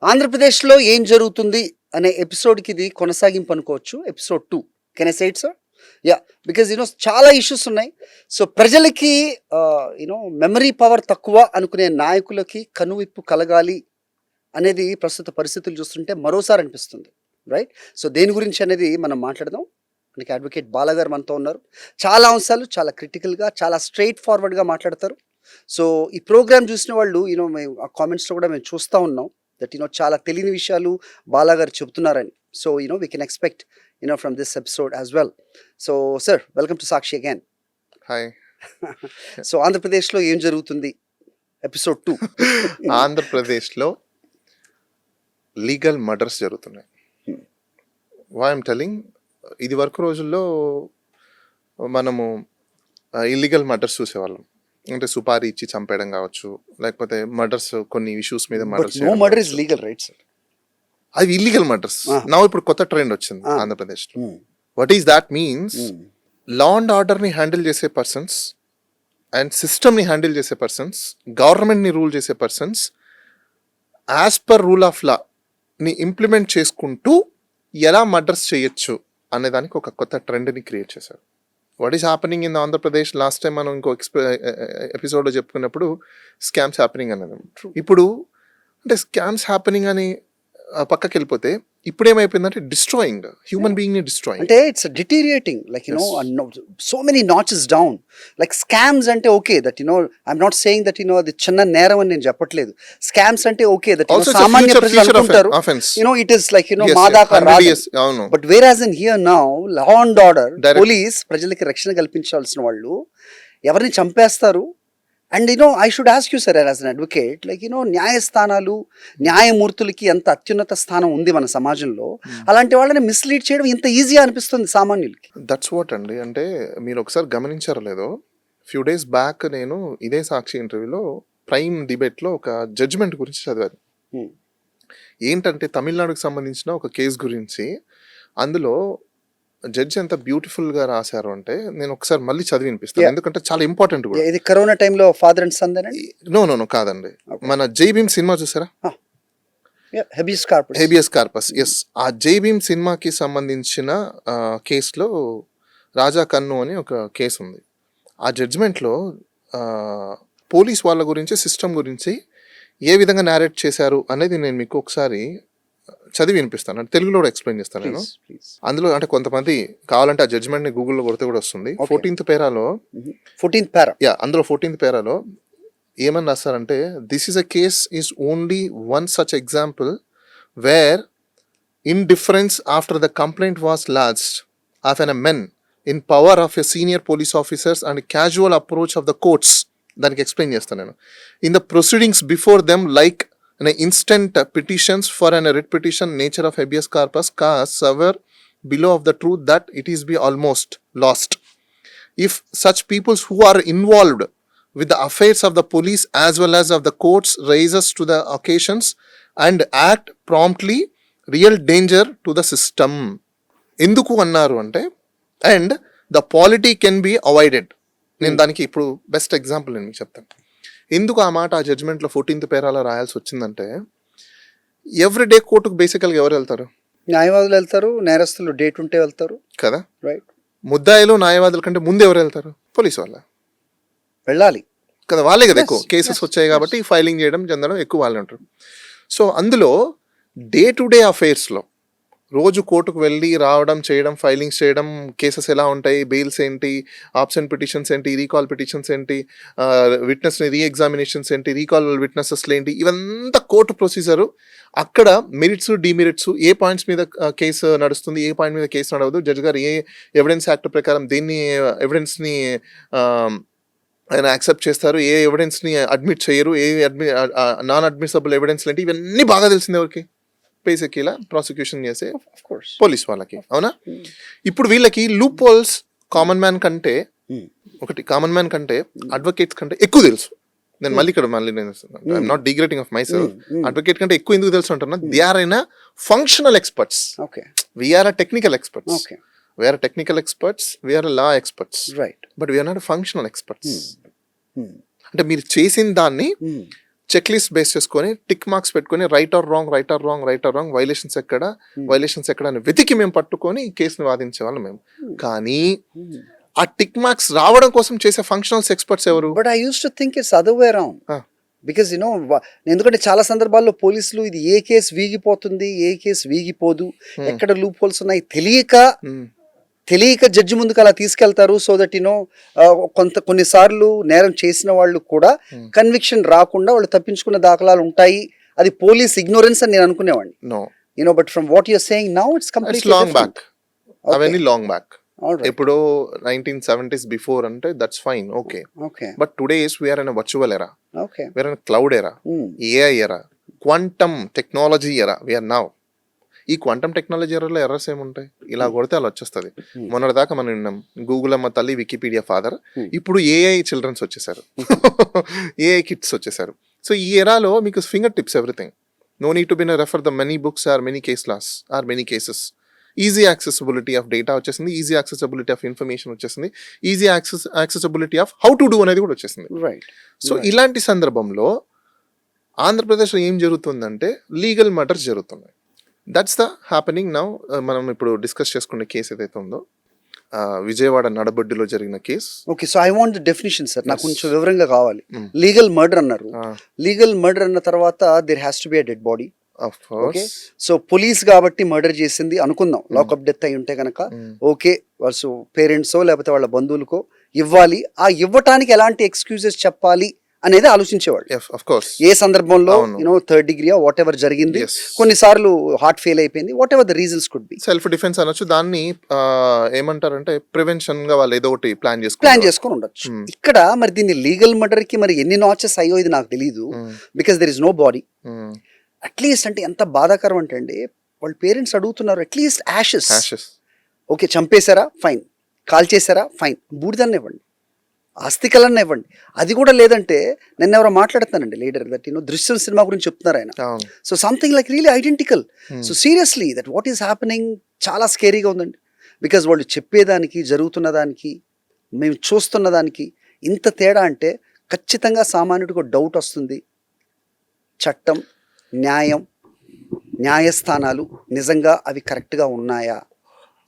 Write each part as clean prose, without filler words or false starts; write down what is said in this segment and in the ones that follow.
ఆంధ్రప్రదేశ్‌లో ఏం జరుగుతుంది అనే ఎపిసోడ్‌కి ఇది కొనసాగింపు అనుకోవచ్చు. Episode 2. Can I say it sir? Yeah! Because చాలా ఇష్యూస్ ఉన్నాయి. సో, ప్రజలకి మెమరీ పవర్ తక్కువ అనుకునే నాయకులకి కనువిప్పు కలగాలి అనేది ప్రస్తుత పరిస్థితులు చూస్తుంటే మరోసారి అనిపిస్తుంది. రైట్? సో, దేని గురించి అనేది మనం మాట్లాడదాం. మనకి అడ్వకేట్ బాలాగారు మనతో ఉన్నారు. చాలా అంశాలు చాలా క్రిటికల్‌గా, చాలా స్ట్రెయిట్ ఫార్వర్డ్‌గా మాట్లాడతారు. సో, ఈ ప్రోగ్రామ్ చూసిన వాళ్ళు మేము ఆ కామెంట్స్‌లో కూడా మేము చూస్తా ఉన్నాం. దట్ చాలా తెలియని విషయాలు బాలాగారు చెప్తున్నారని. So, we can expect from this episode as well. So, sir welcome to Sakshi again. Hi. So, ఆంధ్రప్రదేశ్‌లో ఏం జరుగుతుంది? ఎపిసోడ్ 2. ఆంధ్రప్రదేశ్లో లీగల్ మర్డర్స్ జరుగుతున్నాయి. వై ఐమ్ టెల్లింగ్, ఇది వరకు రోజుల్లో మనము ఇల్లీగల్ మర్డర్స్ చూసేవాళ్ళం. అంటే సుపారీ ఇచ్చి చంపేయడం కావచ్చు, లేకపోతే మర్డర్స్ కొన్ని ఇష్యూస్ మీద no murder is legal, right sir? అది ఇల్లీగల్ మర్డర్స్. నా ఇప్పుడు కొత్త ట్రెండ్ వచ్చింది ఆంధ్రప్రదేశ్లో. What is that means, law and ఆర్డర్ని హ్యాండిల్ చేసే పర్సన్స్ అండ్ సిస్టమ్ని హ్యాండిల్ చేసే పర్సన్స్, గవర్నమెంట్ని రూల్ చేసే persons as per rule of లాని ఇంప్లిమెంట్ చేసుకుంటూ ఎలా మర్డర్స్ చేయొచ్చు అనే దానికి ఒక కొత్త ట్రెండ్ని క్రియేట్ చేశారు. What is happening in Andhra Pradesh? Last time మనం ఇంకో ఎపిసోడ్లో చెప్పుకున్నప్పుడు స్కామ్స్ హ్యాపెనింగ్ అనేది. ఇప్పుడు అంటే స్కామ్స్ హ్యాపెనింగ్ అని పక్కకి వెళ్ళిపోతే ఇప్పుడు ఏమైపోయిందంటే డిస్ట్రాయింగ్, హ్యూమన్ బీయింగ్ ని డిస్ట్రాయింగ్. అంటే it's deteriorating, like so many notches down. Like scams అంటే okay, that I'm not saying that అది చిన్న నేరం అని నేను చెప్పట్లేదు. స్కామ్స్ అంటే ఓకే, దట్ సామాన్య ప్రజలు అనుకుంటారు ఇట్ ఇస్ లైక్ మా దాకా రాదు. But where as in here now law and order, police ప్రజలకి రక్షణ కల్పించాల్సిన వాళ్ళు ఎవరిని చంపేస్తారు. And I should ask you sir as an advocate, like న్యాయస్థానాలు, న్యాయమూర్తులకి ఎంత అత్యున్నత స్థానం ఉంది మన సమాజంలో. అలాంటి వాళ్ళని మిస్లీడ్ చేయడం ఇంత ఈజీ అనిపిస్తుంది సామాన్యులకి. దట్స్ వాట్ అండి. అంటే మీరు ఒకసారి గమనించారో లేదో, ఫ్యూ డేస్ బ్యాక్ నేను ఇదే సాక్షి ఇంటర్వ్యూలో ప్రైమ్ డిబేట్లో ఒక జడ్జిమెంట్ గురించి చదివాను. ఏంటంటే తమిళనాడుకు సంబంధించిన ఒక కేసు గురించి. అందులో జడ్జి ఎంత బ్యూటిఫుల్ గా రాశారు అంటే నేను ఒకసారి మళ్ళీ చదివి వినిపిస్తాను, ఎందుకంటే చాలా ఇంపార్టెంట్ కూడా. ఇది కరోనా టైంలో ఫాదర్ అండ్ సన్ నో కాదండి. మన జై భీమ్ సినిమా చూసారా? Habeas corpus, yes. ఆ జై భీమ్ సినిమాకి సంబంధించిన కేసులో రాజా కన్ను అని ఒక కేసు ఉంది. ఆ జడ్జిమెంట్లో పోలీస్ వాళ్ళ గురించి, సిస్టమ్ గురించి ఏ విధంగా నేరేట్ చేశారు అనేది నేను మీకు ఒకసారి చదివి వినిపిస్తాను. అంటే తెలుగులో కూడా ఎక్స్ప్లెయిన్ చేస్తాను నేను. అందులో అంటే కొంతమంది కావాలంటే ఆ జడ్జిమెంట్ ని గూగుల్లో కొడితే కూడా వస్తుంది. 14th పేరాలో అందులో 14th పేరాలో ఏమని రాస్తారంటే, this is a case is only one such example where indifference after the complaint was lodged of an men in power of a senior police officers and casual approach of the courts. దానికి explain చేస్తాను నేను. In the proceedings before them like an instant petitions for an writ petition nature of habeas corpus cause sever below of the truth that it is be almost lost. If such peoples who are involved with the affairs of the police as well as of the courts raises to the occasions and act promptly, real danger to the system. Enduku annaru ante, and the polity can be avoided. నేను దానికి ఇప్పుడు best example నేను మీకు చెప్తాను. ఎందుకు ఆ మాట ఆ జడ్జిమెంట్లో 14th పేరాలో రాయాల్సి వచ్చిందంటే, ఎవ్రీడే కోర్టుకు బేసికల్గా ఎవరు వెళ్తారు? న్యాయవాదులు వెళ్తారు, నేరస్తులు డేట్ ఉంటే వెళ్తారు కదా, రైట్? ముద్దాయిలు న్యాయవాదుల కంటే ముందు ఎవరు వెళ్తారు? పోలీసు వాళ్ళ వెళ్ళాలి కదా, వాళ్ళే కదా ఎక్కువ కేసెస్ వచ్చాయి కాబట్టి ఫైలింగ్ చేయడం చెందడం ఎక్కువ వాళ్ళే ఉంటారు. సో అందులో డే టు డే అఫైర్స్లో రోజు కోర్టుకు వెళ్ళి రావడం, చేయడం, ఫైలింగ్స్ చేయడం, కేసెస్ ఎలా ఉంటాయి, బెయిల్స్ ఏంటి, ఆబ్సెంట్ పిటిషన్స్ ఏంటి, రీకాల్ పిటిషన్స్ ఏంటి, విట్నెస్ని రీఎగ్జామినేషన్స్ ఏంటి, రీకాల్ విట్నెసెస్లు ఏంటి, ఇవంతా కోర్టు ప్రొసీజరు. అక్కడ మెరిట్స్, డిమెరిట్స్, ఏ పాయింట్స్ మీద కేసు నడుస్తుంది, ఏ పాయింట్ మీద కేసు నడవదు, జడ్జి గారు ఏ ఎవిడెన్స్ యాక్ట్ ప్రకారం దేన్ని ఎవిడెన్స్ని ఆయన యాక్సెప్ట్ చేస్తారు, ఏ ఎవిడెన్స్ని అడ్మిట్ చేయరు, ఏ నాన్ అడ్మిసబుల్ ఎవిడెన్స్ ఏంటి, ఇవన్నీ బాగా తెలిసింది ఎవరికి? బేసిక్ ఇలా ప్రాసిక్యూషన్ చేసే పోలీస్ వాళ్ళకి, అవునా? ఇప్పుడు వీళ్ళకి లూప్ హోల్స్ కామన్ మ్యాన్ కంటే అడ్వకేట్స్ కంటే ఎక్కువ తెలుసు. నేను I'm not degrading of my self. Advocate కంటే ఎక్కువ ఎందుకు తెలుసు అంటున్నా, they are in functional experts, we're technical experts, we're technical experts, we're law experts, right? But we're not functional experts. అంటే మీరు చేసిన దాన్ని చెక్ లిస్ట్ బేస్ చేసుకొని టిక్ మార్క్స్ పెట్టుకొని రైట్ ఆర్ రాంగ్ వైలేషన్స్ ఎక్కడ అని వెతికి మేము పట్టుకొని కేసుని వాదించే వాళ్ళం మేము. కానీ ఆ టిక్ మార్క్స్ రావడం కోసం చేసే ఫంక్షనల్స్ ఎక్స్పర్ట్స్ ఎవరు? But I use to think it's other way around. Because ఎందుకంటే చాలా సందర్భాల్లో పోలీసులు ఇది ఏ కేసు వీగిపోతుంది, ఏ కేసు వీగిపోదు, ఎక్కడ లూప్ హోల్స్ ఉన్నాయి తెలియక జడ్జి ముందుకు అలా తీసుకెళ్తారు. సో దట్ కొన్నిసార్లు నేరం చేసిన వాళ్ళు కూడా కన్విక్షన్ రాకుండా వాళ్ళు తప్పించుకున్న దాఖలాలు ఉంటాయి. అది పోలీస్ ఇగ్నోరెన్స్ అని నేను అనుకునేవాడిని. But from what you're saying now it's completely long back. అవన్నీ లాంగ్ బ్యాక్. ఇప్పుడు 1970s బిఫోర్ అంటే that's fine, okay. But today's we're in virtual era, we're in cloud era, AI era, quantum technology era we're now. ఈ quantum technology ఎర్రలో errors ఏముంటాయి? ఇలా కొడితే అలా వచ్చేస్తుంది. మొన్నటిదాకా మనం విన్నాం గూగుల్ అమ్మ తల్లి, వికీపీడియా ఫాదర్, ఇప్పుడు ఏఐ చిల్డ్రన్స్ వచ్చేసారు, ఏఐ కిడ్స్ వచ్చేసారు. సో ఈ ఎరాలో మీకు finger tips everything. No need to be refer the many books or many case laws or many cases. Easy accessibility of data వచ్చేసింది, ఈజీ యాక్సెసిబిలిటీ ఆఫ్ ఇన్ఫర్మేషన్ వచ్చేసింది, easy accessibility of how to do అనేది కూడా వచ్చేసింది. So ఇలాంటి సందర్భంలో ఆంధ్రప్రదేశ్లో ఏం జరుగుతుందంటే లీగల్ మర్డర్స్ జరుగుతున్నాయి. That's the happening now. మనం ఇప్పుడు డిస్కస్ చేసుకునే కేసు ఏదైతే ఉందో విజయవాడ నడబొడ్డులో జరిగిన case. Okay, so I want the definition sir, నాకు కొంచెం వివరంగా కావాలి. లీగల్ మర్డర్ అన్నారు. లీగల్ మర్డర్ అన్న తర్వాత there has to be a dead body. Okay, so police కాబట్టి మర్డర్ చేసింది అనుకుందాం, లాకప్ డెత్ అయి ఉంటే కనుక ఓకే, వాళ్ళు పేరెంట్సో లేకపోతే వాళ్ళ బంధువులకో ఇవ్వాలి. ఆ ఇవ్వటానికి ఎలాంటి ఎక్స్క్యూజెస్ చెప్పాలి అనేది ఆలోచించేవాళ్ళు. ఏ సందర్భంలో థర్డ్ డిగ్రీ వాట్ ఎవర్ జరిగింది, కొన్నిసార్లు హార్ట్ ఫెయిల్ అయిపోయింది, what ever the reasons could be, self defence అనొచ్చు. దాన్ని ఏమంటారంటే ప్రివెన్షన్ గా వాళ్ళు ఏదో ఒకటి ప్లాన్ చేసుకొని ఉండొచ్చు. ఇక్కడ మరి దీన్ని లీగల్ మర్డర్ కి మరి ఎన్ని నాచెస్ అయ్యో ఇది నాకు తెలియదు. Because there is no body. At least అంటే ఎంత బాధాకరం అంటే అండి, వాళ్ళ పేరెంట్స్ అడుగుతున్నారు అట్లీస్ట్ యాషెస్. ఓకే, చంపేశారా ఫైన్, కాల్ చేశారా ఫైన్, బూడిదన్న ఇవ్వండి, ఆస్తికలన్నా ఇవ్వండి. అది కూడా లేదంటే నిన్న ఎవరో మాట్లాడుతానండి లీడర్ దట్ దృశ్యం సినిమా గురించి చెప్తున్నారు ఆయన. So something like really identical. So seriously that what is happening చాలా స్కేరీగా ఉందండి. బికాజ్ వాళ్ళు చెప్పేదానికి జరుగుతున్న దానికి మేము చూస్తున్న దానికి ఇంత తేడా అంటే ఖచ్చితంగా సామాన్యుడికి డౌట్ వస్తుంది. చట్టం, న్యాయం, న్యాయస్థానాలు నిజంగా అవి కరెక్ట్గా ఉన్నాయా?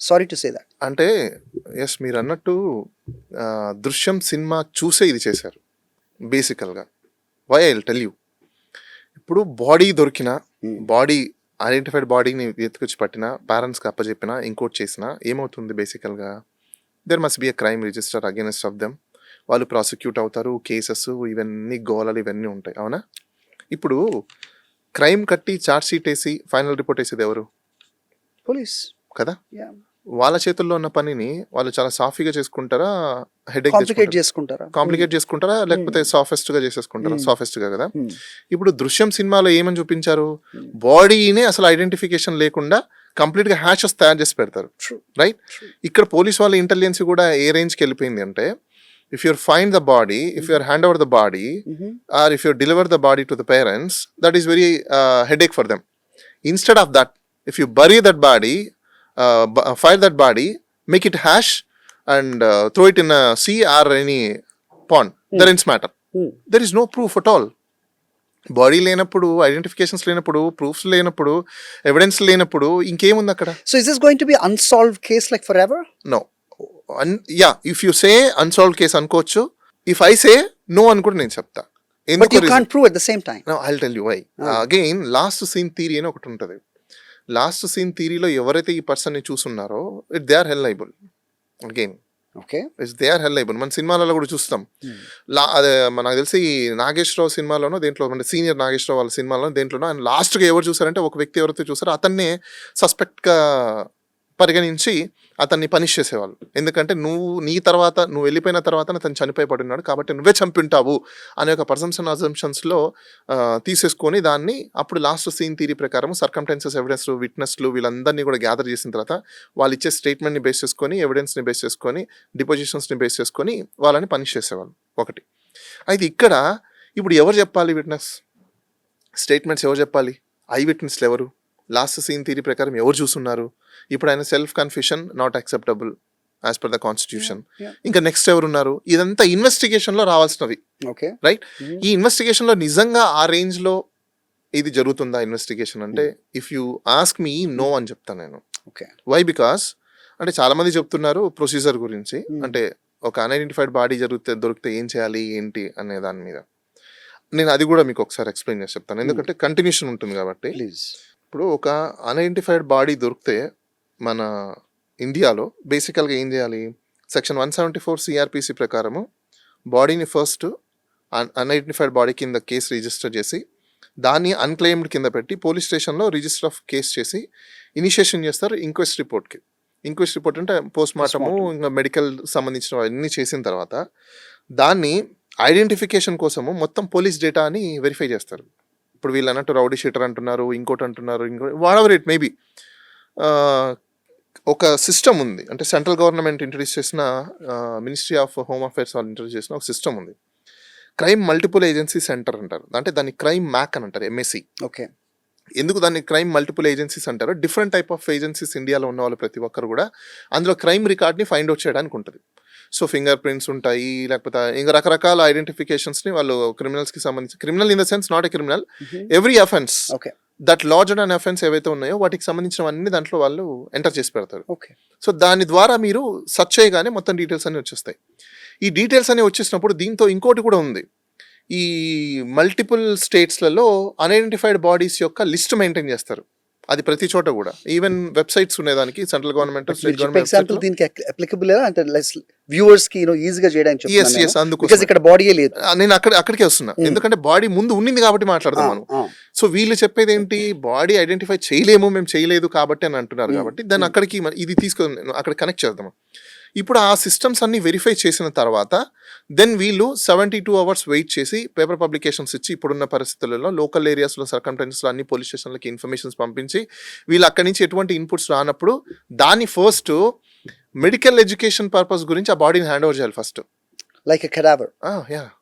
Sorry to say that. అంటే ఎస్, మీరు అన్నట్టు దృశ్యం సినిమా చూసే ఇది చేశారు బేసికల్గా. Why I will tell you. ఇప్పుడు బాడీ దొరికిన, బాడీ ఐడెంటిఫైడ్ బాడీని ఎత్తుకొచ్చి పట్టిన, పేరెంట్స్కి అప్పచెప్పినా, ఇంకోటి చేసినా ఏమవుతుంది బేసికల్గా? There must be a crime register against of them. వాళ్ళు ప్రాసిక్యూట్ అవుతారు, కేసెస్ ఇవన్నీ గోలలు ఇవన్నీ ఉంటాయి, అవునా? ఇప్పుడు క్రైమ్ కట్టి ఛార్జ్ షీట్ వేసి ఫైనల్ రిపోర్ట్ వేసేది ఎవరు? పోలీస్ కదా. వాళ్ళ చేతుల్లో ఉన్న పనిని వాళ్ళు చాలా సాఫీగా చేసుకుంటారా, హెడేక్ కాంప్లికేట్ చేసుకుంటారా, లేకపోతే సాఫెస్ట్ గా చేసేసుకుంటారా? సాఫెస్ట్ గా కదా. ఇప్పుడు దృశ్యం సినిమాలో ఏమని చూపించారు? బాడీనే అసలు ఐడెంటిఫికేషన్ లేకుండా కంప్లీట్ గా హ్యాషెస్ తయారు చేసి పెడతారు, రైట్? ఇక్కడ పోలీస్ వాళ్ళ ఇంటెలిజెన్స్ కూడా ఏ రేంజ్ కి వెళ్ళిపోయింది అంటే, if you find the body, if you hand over the body, or if you deliver the body to the parents, that is very headache for them. Instead of that, if you bury that body, file that body, make it hash and throw it in a sea or any pond, there is matter. There is no proof at all. Body లేనప్పుడు, identifications లేనప్పుడు, proofs లేనప్పుడు, evidence లేనప్పుడు ఇంకేముంది అక్కడ? So is this going to be unsolved case like for ever? No. Yeah, if you say unsolved case అనుకోవచ్చు. If I say no అని కూడా నేను చెప్తా. But you can't prove at the same time. No, I'll tell you why. Again, last scene theory అని ఒకటి ఉంటుంది. Last scene థియరీలో ఎవరైతే ఈ పర్సన్ ని చూస్తున్నారో they are held liable. Again okay, they are held liable. మన సినిమాలలో కూడా చూస్తాం. అదే నాకు తెలిసి నాగేశ్వరరావు సినిమాలోనో దేంట్లో, అంటే సీనియర్ నాగేశ్వరరావు వాళ్ళ సినిమాలో దేంట్లోనో ఆయన లాస్ట్గా ఎవరు చూసారంటే ఒక వ్యక్తి ఎవరైతే చూసారో అతన్నే సస్పెక్ట్గా పరిగణించి అతన్ని పనిష్ చేసేవాళ్ళు. ఎందుకంటే నువ్వు వెళ్ళిపోయిన తర్వాత అతను చనిపోయి పడినాడు కాబట్టి నువ్వే చంపింటావు అనే ఒక అజంప్షన్స్లో తీసేసుకొని దాన్ని అప్పుడు లాస్ట్ సీన్ థియరీ ప్రకారం సర్కమ్టెన్సెస్, ఎవిడెన్స్, విట్నెస్లు వీళ్ళందరినీ కూడా గ్యాదర్ చేసిన తర్వాత వాళ్ళు ఇచ్చే స్టేట్మెంట్ని బేస్ చేసుకొని, ఎవిడెన్స్ని బేస్ చేసుకొని, డిపోజిషన్స్ని బేస్ చేసుకొని వాళ్ళని పనిష్ చేసేవాళ్ళు. ఒకటి. అయితే ఇక్కడ ఇప్పుడు ఎవరు చెప్పాలి విట్నెస్ స్టేట్మెంట్స్? ఎవరు చెప్పాలి? ఐ విట్నెస్లు ఎవరు? లాస్ట్ సీన్ థియరీ ప్రకారం ఎవరు చూస్తున్నారు? ఇప్పుడు ఆయన self confession not acceptable. As per the constitution. Yeah. ఇంకా నెక్స్ట్ ఎవరున్నారు, ఇదంతా ఇన్వెస్టిగేషన్ లో రావాల్సినవి. ఓకే. రైట్. ఈ ఇన్వెస్టిగేషన్ లో నిజంగా ఆ రేంజ్ లో ఇది జరుగుతుందా ఇన్వెస్టిగేషన్ అంటే, if you ask me no అని చెప్తాను నేను. ఓకే. వై? బికాస్ అంటే చాలా మంది చెప్తున్నారు ప్రొసీజర్ గురించి, అంటే ఒక అన్ఐడెంటిఫైడ్ బాడీ దొరికితే ఏం చేయాలి ఏంటి అనే దాని మీద. నేను అది కూడా మీకు ఒకసారి ఎక్స్ప్లెయిన్ చేసి చెప్తాను, ఎందుకంటే కంటిన్యూషన్ ఉంటుంది కాబట్టి. ప్లీజ్. ఇప్పుడు ఒక అన్ఐడెంటిఫైడ్ బాడీ దొరికితే మన ఇండియాలో బేసికల్గా ఏం చేయాలి, సెక్షన్ 174 సిఆర్పిసి ప్రకారము బాడీని ఫస్ట్ అన్ఐడెంటిఫైడ్ బాడీ కింద కేసు రిజిస్టర్ చేసి దాన్ని అన్క్లెయిమ్డ్ కింద పెట్టి పోలీస్ స్టేషన్లో రిజిస్టర్ ఆఫ్ కేసు చేసి ఇనిషియేషన్ చేస్తారు ఇంక్వెస్ట్ రిపోర్ట్కి. ఇంక్వెస్ట్ రిపోర్ట్ అంటే పోస్ట్ మార్టము, ఇంకా మెడికల్ సంబంధించిన అన్ని చేసిన తర్వాత దాన్ని ఐడెంటిఫికేషన్ కోసము మొత్తం పోలీస్ డేటా అని వెరిఫై చేస్తారు. ఇప్పుడు వీళ్ళు అన్నట్టు రౌడీ షీటర్ అంటున్నారు, ఇంకోటి అంటున్నారు, వాట్ ఎవర్ ఇట్ మేబీ. ఒక సిస్టమ్ ఉంది, అంటే సెంట్రల్ గవర్నమెంట్ ఇంట్రడ్యూస్ చేసిన, మినిస్ట్రీ ఆఫ్ హోమ్ అఫైర్స్ వాళ్ళు ఇంట్రడ్యూస్ చేసిన ఒక సిస్టమ్ ఉంది, క్రైమ్ మల్టిపుల్ ఏజెన్సీ సెంటర్ అంటారు. అంటే దాన్ని క్రైమ్ మ్యాక్ అని అంటారు, ఎంఎస్సి. ఓకే. ఎందుకు దాన్ని క్రైమ్ మల్టిపుల్ ఏజెన్సీస్ అంటారు, డిఫరెంట్ టైప్ ఆఫ్ ఏజెన్సీస్ ఇండియాలో ఉన్న వాళ్ళు ప్రతి ఒక్కరు కూడా అందులో క్రైమ్ రికార్డ్ని ఫైండ్ అవుట్ చేయడానికి ఉంటుంది. సో ఫింగర్ ప్రింట్స్ ఉంటాయి, లేకపోతే ఇంకా రకరకాల ఐడెంటిఫికేషన్స్ని వాళ్ళు క్రిమినల్స్కి సంబంధించి, criminal in the sense not a criminal, every offence that lodged and offence ఏవైతే ఉన్నాయో వాటికి సంబంధించినవన్నీ దాంట్లో వాళ్ళు ఎంటర్ చేసి పెడతారు. ఓకే. సో దాని ద్వారా మీరు సెర్చ్ చేయగానే మొత్తం డీటెయిల్స్ అన్ని వచ్చేస్తాయి. ఈ డీటెయిల్స్ అన్ని వచ్చేసినప్పుడు దీంతో ఇంకోటి కూడా ఉంది, ఈ మల్టిపుల్ స్టేట్స్లలో అన్ఐడెంటిఫైడ్ బాడీస్ యొక్క లిస్ట్ మెయింటైన్ చేస్తారు. అది ప్రతి చోట కూడా, ఈవెన్ వెబ్సైట్స్ ఉండేదానికి సెంట్రల్ గవర్నమెంట్, స్టేట్ గవర్నమెంట్ దీనికి అప్లికబుల్ అంటే వ్యూవర్స్ కి ఈజీగా చేయడానికి. అందుకోసం ఇక్కడ బాడీయే లేదు, నేను అక్కడికే వస్తున్నా, ఎందుకంటే బాడీ ముందు ఉండింది కాబట్టి మాట్లాడదాం మనం. సో వీళ్ళు చెప్పేది ఏంటి, బాడీ ఐడెంటిఫై చేయలేము, మేము చేయలేదు కాబట్టి అని అంటున్నారు. కాబట్టి దాన్ని అక్కడికి ఇది తీసుకొని అక్కడ కనెక్ట్ చేద్దాం. ఇప్పుడు ఆ సిస్టమ్స్ అన్ని వెరిఫై చేసిన తర్వాత దెన్ వీళ్ళు 72 hours వెయిట్ చేసి పేపర్ పబ్లికేషన్స్ ఇచ్చి, ఇప్పుడున్న పరిస్థితులలో లోకల్ ఏరియాస్లో సర్కంటెన్స్లో అన్ని పోలీస్ స్టేషన్లకి ఇన్ఫర్మేషన్స్ పంపించి, వీళ్ళు అక్కడి నుంచి ఎటువంటి ఇన్పుట్స్ రానప్పుడు దాన్ని ఫస్ట్ మెడికల్ ఎడ్యుకేషన్ పర్పస్ గురించి ఆ బాడీని హ్యాండ్ ఓవర్ చేయాలి ఫస్ట్, లైక్ ఎ కడావర్.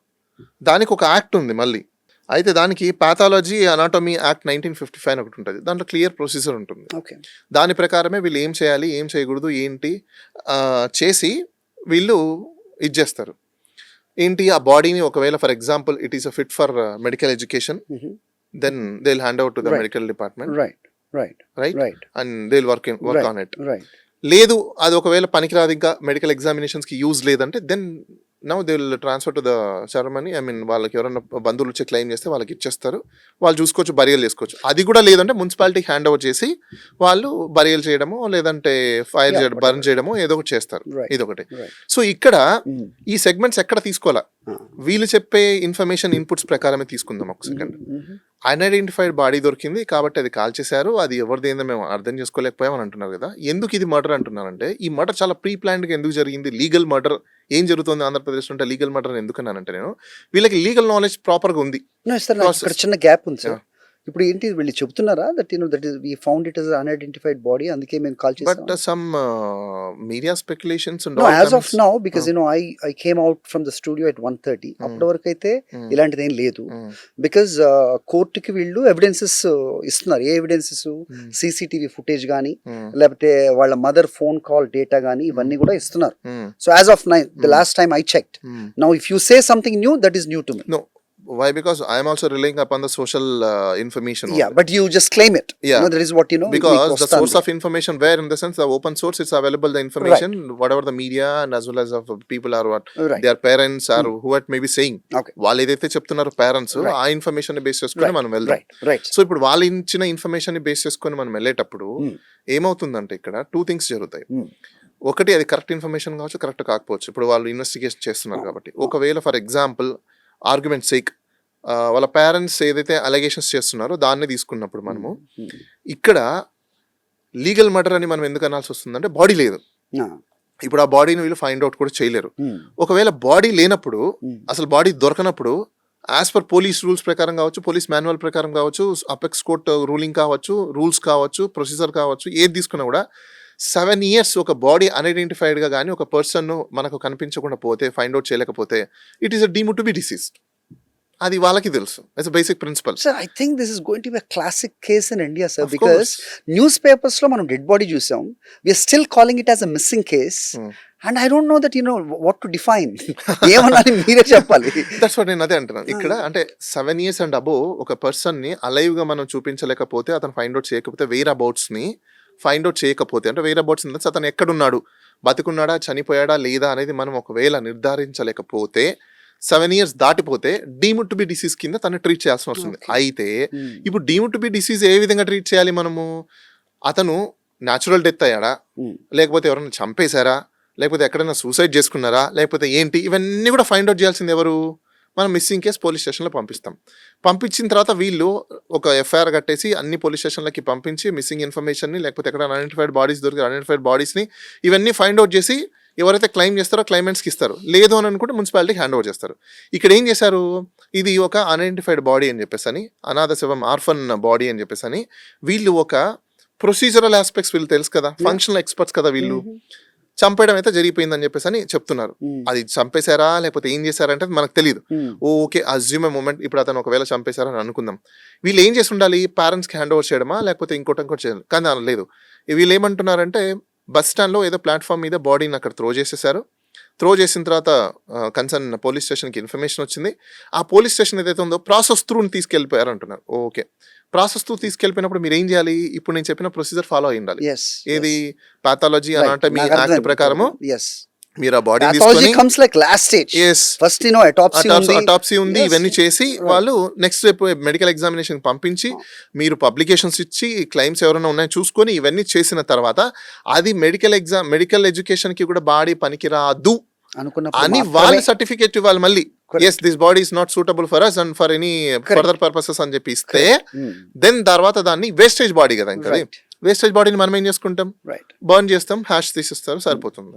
దానికి ఒక యాక్ట్ ఉంది మళ్ళీ. అయితే దానికి పాథాలజీ అనాటమీ యాక్ట్ 1955 అని ఒకటి ఉంటుంది, దాంట్లో క్లియర్ ప్రొసీజర్ ఉంటుంది. దాని ప్రకారమే వీళ్ళు ఏం చేయాలి, ఏం చేయకూడదు, ఏంటి చేసి వీళ్ళు ఇది చేస్తారు. ఏంటి, ఆ బాడీని ఒకవేళ for example it is a fit for medical education, then they will hand over to the medical department, right, and they will work on it. లేదు అది ఒకవేళ పనికిరాదు, ఇంకా మెడికల్ ఎగ్జామినేషన్స్కి యూజ్ లేదంటే then now they will transfer to the ceremony. I mean వాళ్ళకి ఎవరైనా బంధువులు వచ్చి క్లెయిమ్ చేస్తే వాళ్ళకి ఇచ్చేస్తారు, వాళ్ళు చూసుకోవచ్చు, బరియల్ చేసుకోవచ్చు. అది కూడా లేదంటే మున్సిపాలిటీకి హ్యాండ్ ఓవర్ చేసి వాళ్ళు బరియల్ చేయడమో లేదంటే ఫైర్ చేయడం, బర్న్ చేయడమో ఏదో ఒకటి చేస్తారు. ఇదొకటి. సో ఇక్కడ ఈ సెగ్మెంట్స్ ఎక్కడ తీసుకోవాలా, వీళ్ళు చెప్పే ఇన్ఫర్మేషన్ ఇన్పుట్స్ ప్రకారమే తీసుకుందాం. ఒక సెకండ్, అన్ఐడెంటిఫైడ్ బాడీ దొరికింది కాబట్టి అది కాల్ చేశారు, అది ఎవరిది ఏందో మేము అర్థం చేసుకోలేకపోయామని అంటున్నారు కదా. ఎందుకు ఇది మర్డర్ అంటున్నారంటే, ఈ మర్డర్ చాలా ప్రీ ప్లాన్డ్గా ఎందుకు జరిగింది, లీగల్ మర్డర్ ఏం జరుగుతుంది ఆంధ్రప్రదేశ్లో అంటే లీగల్ మర్డర్ ఎందుకన్నానంటే, నేను వీళ్ళకి లీగల్ నాలెడ్జ్ ప్రాపర్గా ఉంది. చిన్న గ్యాప్ ఉంది సార్. ఇప్పుడు ఏంటి వీళ్ళు చెప్తున్నారా that that is we found it as an unidentified body, అందుకే మేము కాల్ చేసాం. But some media speculations no as of now because I came out from the studio at 1:30 అప్పటి వరకు అయితే ఇలాంటిది ఏం లేదు. బికాజ్ కోర్టుకి వీళ్ళు ఎవిడెన్సెస్ ఇస్తున్నారు. ఏ ఎవిడెన్సెస్, సీసీటీవీ ఫుటేజ్ కానీ లేకపోతే వాళ్ళ మదర్ ఫోన్ కాల్ డేటా కానీ ఇవన్నీ కూడా ఇస్తున్నారు. So as of now the last time I checked, now if you say something new that is new to me. No. Why? Because I am also relying upon the social information. Yeah, but you just claim it. Yeah, that is what you know. Because the source of information, where in the sense the open source is available, the information, whatever the media and as well as of people are what their parents are who are maybe saying. వాళ్ళు ఏదైతే చెప్తున్నారు parents, ఆ information ని base చేసుకొని మనం వెళ్దాం. So ఇప్పుడు వాళ్ళు ఇచ్చిన ఇన్ఫర్మేషన్ ని బేస్ చేసుకొని మనం వెళ్ళేటప్పుడు ఏమవుతుందంటే ఇక్కడ 2 things జరుగుతాయి. ఒకటి, అది కరెక్ట్ ఇన్ఫర్మేషన్ కావచ్చు, కరెక్ట్ కాకపోవచ్చు. ఇప్పుడు వాళ్ళు ఇన్వెస్టిగేషన్ చేస్తున్నారు కాబట్టి ఒకవేళ ఫర్ ఎగ్జాంపుల్ ఆర్గ్యుమెంట్ సేక్ వాళ్ళ పేరెంట్స్ ఏదైతే అలిగేషన్స్ చేస్తున్నారో దాన్ని తీసుకున్నప్పుడు మనము ఇక్కడ లీగల్ మర్డర్ అని మనం ఎందుకు అనాల్సి వస్తుందంటే బాడీ లేదు. ఇప్పుడు ఆ బాడీని వీళ్ళు ఫైండ్ అవుట్ కూడా చేయలేరు. ఒకవేళ బాడీ లేనప్పుడు, అసలు బాడీ దొరకనప్పుడు యాజ్ పర్ పోలీస్ రూల్స్ ప్రకారం కావచ్చు, పోలీస్ మాన్యువల్ ప్రకారం కావచ్చు, అపెక్స్ కోర్ట్ రూలింగ్ కావచ్చు, రూల్స్ కావచ్చు, ప్రొసీజర్ కావచ్చు, ఏది తీసుకున్నా కూడా 7 years ఒక బాడీ అన్ఐడెంటిఫైడ్గా కానీ ఒక పర్సన్ మనకు కనిపించకుండా పోతే, ఫైండ్ అవుట్ చేయలేకపోతే, it is deemed to be deceased. అది వాళ్ళకి తెలుసు. It's basic principle. Sir I think this is going to be a classic case in India sir, because news papers లో మనం డెడ్ బాడీ చూసాం, we are still calling it as a missing case. And I don't know that you know what to define. ఏమన్నాని మీరే చెప్పాలి. That's what నేను అదే అంటున్నాను. ఇక్కడ అంటే 7 years అండ్ అబోవ్ ఒక పర్సన్ని అలైవ్ గా మనం చూపించలేకపోతే, అతను ఫైండ్ అవుట్ చేయకపోతే, వేర్ అబౌట్స్ ని ఫైండ్ అవుట్ చేయకపోతే, అంటే whereabouts in the sense అతను ఎక్కడున్నాడు, బతికున్నాడా, చనిపోయాడా లేదా అనేది మనం ఒకవేళ నిర్ధారించలేకపోతే 7 years దాటిపోతే డీమ్డ్ టు బి డిసీజ్ కింద తను ట్రీట్ చేయాల్సి వస్తుంది. అయితే ఇప్పుడు డీమ్డ్ టు బి డిసీజ్ ఏ విధంగా ట్రీట్ చేయాలి మనము? అతను న్యాచురల్ డెత్ అయ్యాడా, లేకపోతే ఎవరైనా చంపేశారా, లేకపోతే ఎక్కడైనా సూసైడ్ చేసుకున్నారా, లేకపోతే ఏంటి, ఇవన్నీ కూడా ఫైండ్ అవుట్ చేయాల్సింది ఎవరు? మనం మిస్సింగ్ కేసు పోలీస్ స్టేషన్లో పంపిస్తాం. పంపించిన తర్వాత వీళ్ళు ఒక ఎఫ్ఐఆర్ కట్టేసి అన్ని పోలీస్ స్టేషన్లకి పంపించి మిస్సింగ్ ఇన్ఫర్మేషన్ని, లేకపోతే ఎక్కడ అన్ఐడెంటిఫైడ్ బాడీస్ దొరికి అన్ఐడెంటిఫైడ్ బాడీస్ని ఇవన్నీ ఫైండ్ అవుట్ చేసి ఎవరైతే క్లెయిమ్ చేస్తారో క్లైమెంట్స్కి ఇస్తారు. లేదు అని అనుకుంటే మున్సిపాలిటీకి హ్యాండ్ ఓవర్ చేస్తారు. ఇక్కడ ఏం చేశారు, ఇది ఒక అన్ఐడెంటిఫైడ్ బాడీ అని చెప్పేసి అని, అనాథ శవం ఆర్ఫన్ బాడీ అని చెప్పేసి అని, వీళ్ళు ఒక ప్రొసీజరల్ ఆస్పెక్ట్స్ వీళ్ళు తెలుసు కదా, ఫంక్షనల్ ఎక్స్పర్ట్స్ కదా వీళ్ళు, చంపేయడం అయితే జరిగిపోయిందని చెప్పేసి అని చెప్తున్నారు. అది చంపేశారా లేకపోతే ఏం చేశారంటే మనకు తెలియదు. ఓకే, అజ్యూమ్ ఏ మూమెంట్, ఇప్పుడు అతను ఒకవేళ చంపేశారని అనుకుందాం. వీళ్ళు ఏం చేసి ఉండాలి, పేరెంట్స్కి హ్యాండ్ ఓవర్ చేయడమా లేకపోతే ఇంకోటి చేయాలి. కానీ అలా లేదు. వీళ్ళు ఏమంటున్నారంటే బస్ స్టాండ్లో ఏదో ప్లాట్ఫామ్ మీద బాడీని అక్కడ త్రో చేసేసారు. త్రో చేసిన తర్వాత కన్సర్న్ పోలీస్ స్టేషన్కి ఇన్ఫర్మేషన్ వచ్చింది. ఆ పోలీస్ స్టేషన్ ఏదైతే ఉందో ప్రాసెస్ త్రూని తీసుకెళ్ళిపోయారు అంటున్నారు. ఓకే, ప్రాసెస్ త్రూ తీసుకెళ్ళిపోయినప్పుడు మీరు ఏం చేయాలి, ఇప్పుడు నేను చెప్పిన ప్రొసీజర్ ఫాలో అయి ఉండాలి. ఏది పాథాలజీ అనాటమీ యాక్ట్ ప్రకారము మీరు ఆ బాడీ తీసుకొని అటాప్సీ ఉంది, ఇవన్నీ చేసి వాళ్ళు నెక్స్ట్ రేపు మెడికల్ ఎగ్జామినేషన్ పంపించి మీరు పబ్లికేషన్స్ ఇచ్చి క్లైమ్స్ ఎవరైనా ఉన్నాయో చూసుకొని ఇవన్నీ చేసిన తర్వాత అది మెడికల్ ఎడ్యుకేషన్ కి కూడా బాడీ పనికిరాదు అని వాళ్ళు సర్టిఫికేట్ ఇవ్వాలి మళ్ళీ. Yes, this body is not suitable for us and for any further purposes అని చెప్పి ఇస్తే దెన్ తర్వాత దాన్ని వేస్టేజ్ బాడీ కదా, ఇంకా వేస్టేజ్ బాడీని మనం ఏం చేసుకుంటాం, బర్న్ చేస్తాం, హ్యాష్ తీసేస్తారు, సరిపోతుంది.